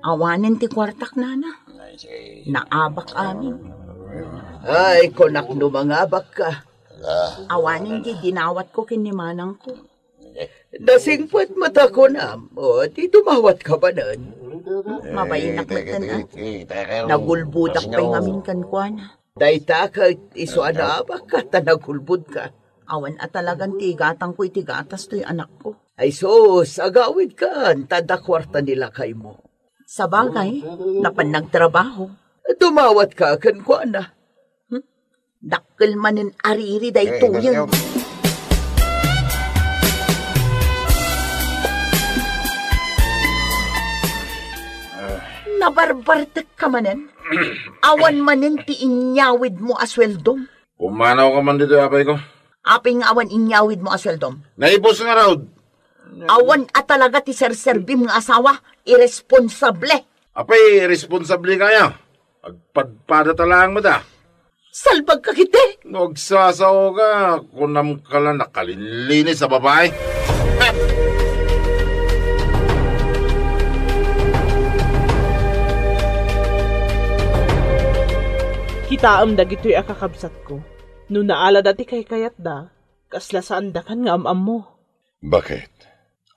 Awanin ti kwartak nana. Naabak amin. Ay, konak no mga abak ka. Awanin ti dinawat ko kinimanang ko. Nasingpot mata ko na. O, di tumawat ka ba nun? Mabayinak matan Nagulbudak pa'y ngamin kankwana. Dayta ka, iso anabak ka, tanagulbud ka. Awan at talagang tigatang ko'y tigatas to'y anak ko. Ay sus, agawid ka, tadakwarta nila kay mo. Sa bagay, napan nagtrabaho. Tumawat ka, kankwana. Dakkel manin ariri day tuyan. Nabarbartek ka manen. Awan manen ti inyawid mo asweldom. Umanaw ka man dito, apay ko. Aping awan inyawid mo asweldom. Naipos nga raw. Awan at talaga ti serserbim nga asawa, irresponsable. Apay, responsable kaya. Agpadpada talang mo da. Salbag ka kiti. Nagsasaw ka, kunam ka lang nakalinlinis sa babae. Kitaam dagito'y akakabsat ko. No naala dati kay kayat da, kasla saan da kan nga amam mo. Bakit?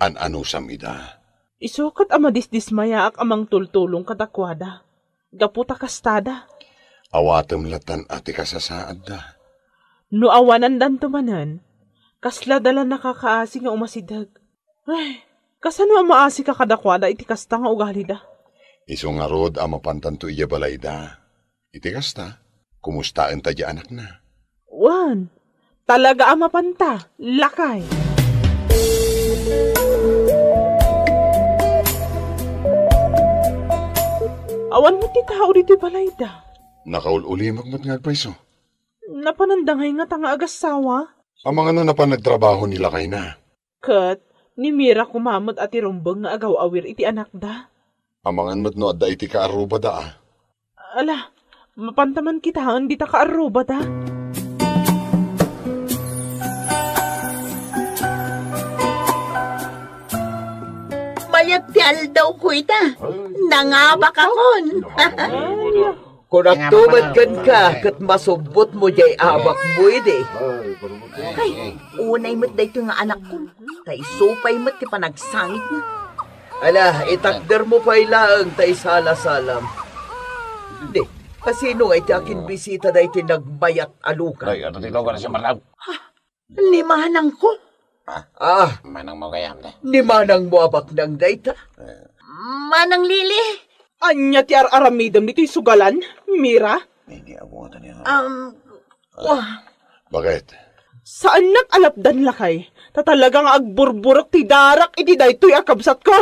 An-anusam ida? Isukat ama disdismaya ak amang tultulong katakwada. Gaputa kastada. Awatem latan ati kasasaad da. No awanan dan tumanan, kasla dala nakakaasi nga umasidag. Ay, kasano ang maasi ka kadakwada iti kasta nga ugali da? Iso nga rod ang mapantanto iya balay da. Iti kasta, kumustaan ta di anak na. Wan, talaga ang mapanta, lakay. Awan mo ti tao dito balay da. Nakaululi magmat nga agpaiso. Napanandangay nga tanga agasawa. Ang mga na napanagtrabaho nila kay na. Kat, ni Mira kumamot at irumbang nga agaw-awir iti anak da. Ang mga no adda iti kaaruba da. Ala, mapantaman kita hindi ta kaaruba da. Mayat ti aldaw ko ita. Nangabak akon. Kung nagtumad ka, kat masubot mo jay abak mo ide. Ay, unay mo't dahito nga anak ko. Tay supay mo't ti panagsangit na. Ala, itakder mo pa ilaang tay sala-salam. Hindi, kasino ay tiyakin bisita dahi tinagbayat aluka? Ay, ano tilo ka na siya marlaw? Limanang ko. Manang mo kayam na. Ni manang mo abak ng dayta. Manang Lili. Anya ti aramidam dito'y sugalan, Mira? Hindi ako nga niya. Bakit? Saan nag-alapdan lakay? Tatalagang agburburok ti darak iti daytoy akabsat ko.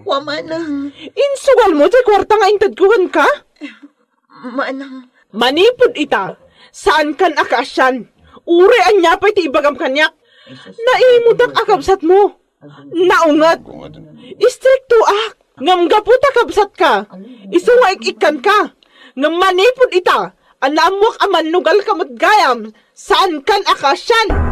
Wamanang. Insugal mo ti kwarta nga intadkuhan ka? Manang. Manipod ita. Saan kan akasyan? Ure anya pa iti ibagam kanyak. Naimudak akabsat mo. Naungat. Istrikto ak. Ngam gaputa kabsat ka. Isuwa ikan ka. Ngam manipod ita. Anamwak aman nugal kamot gayam. Saan kan akasyan?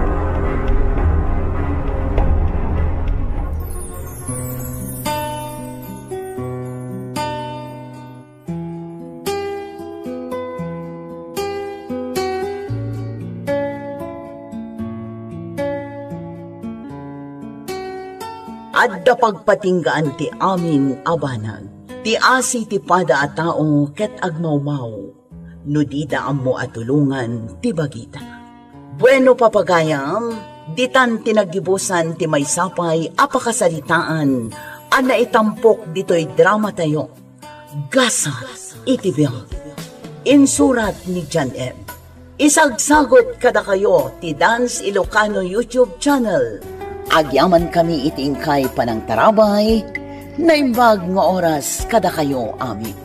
Adda pagpatinggaan ti amin abanag. Ti asi ti pada a tao ket agmawmaw. No di daan mo atulungan ti bagita. Bueno papagayam, ditan tinagibusan ti may sapay apakasalitaan. Ana itampok dito'y drama tayo. Gasa iti biyang. Insurat ni John M. Isagsagot kada kayo ti Dance Ilocano YouTube channel. Agyaman kami itingkay panang tarabay, naimbag nga oras kada kayo amin.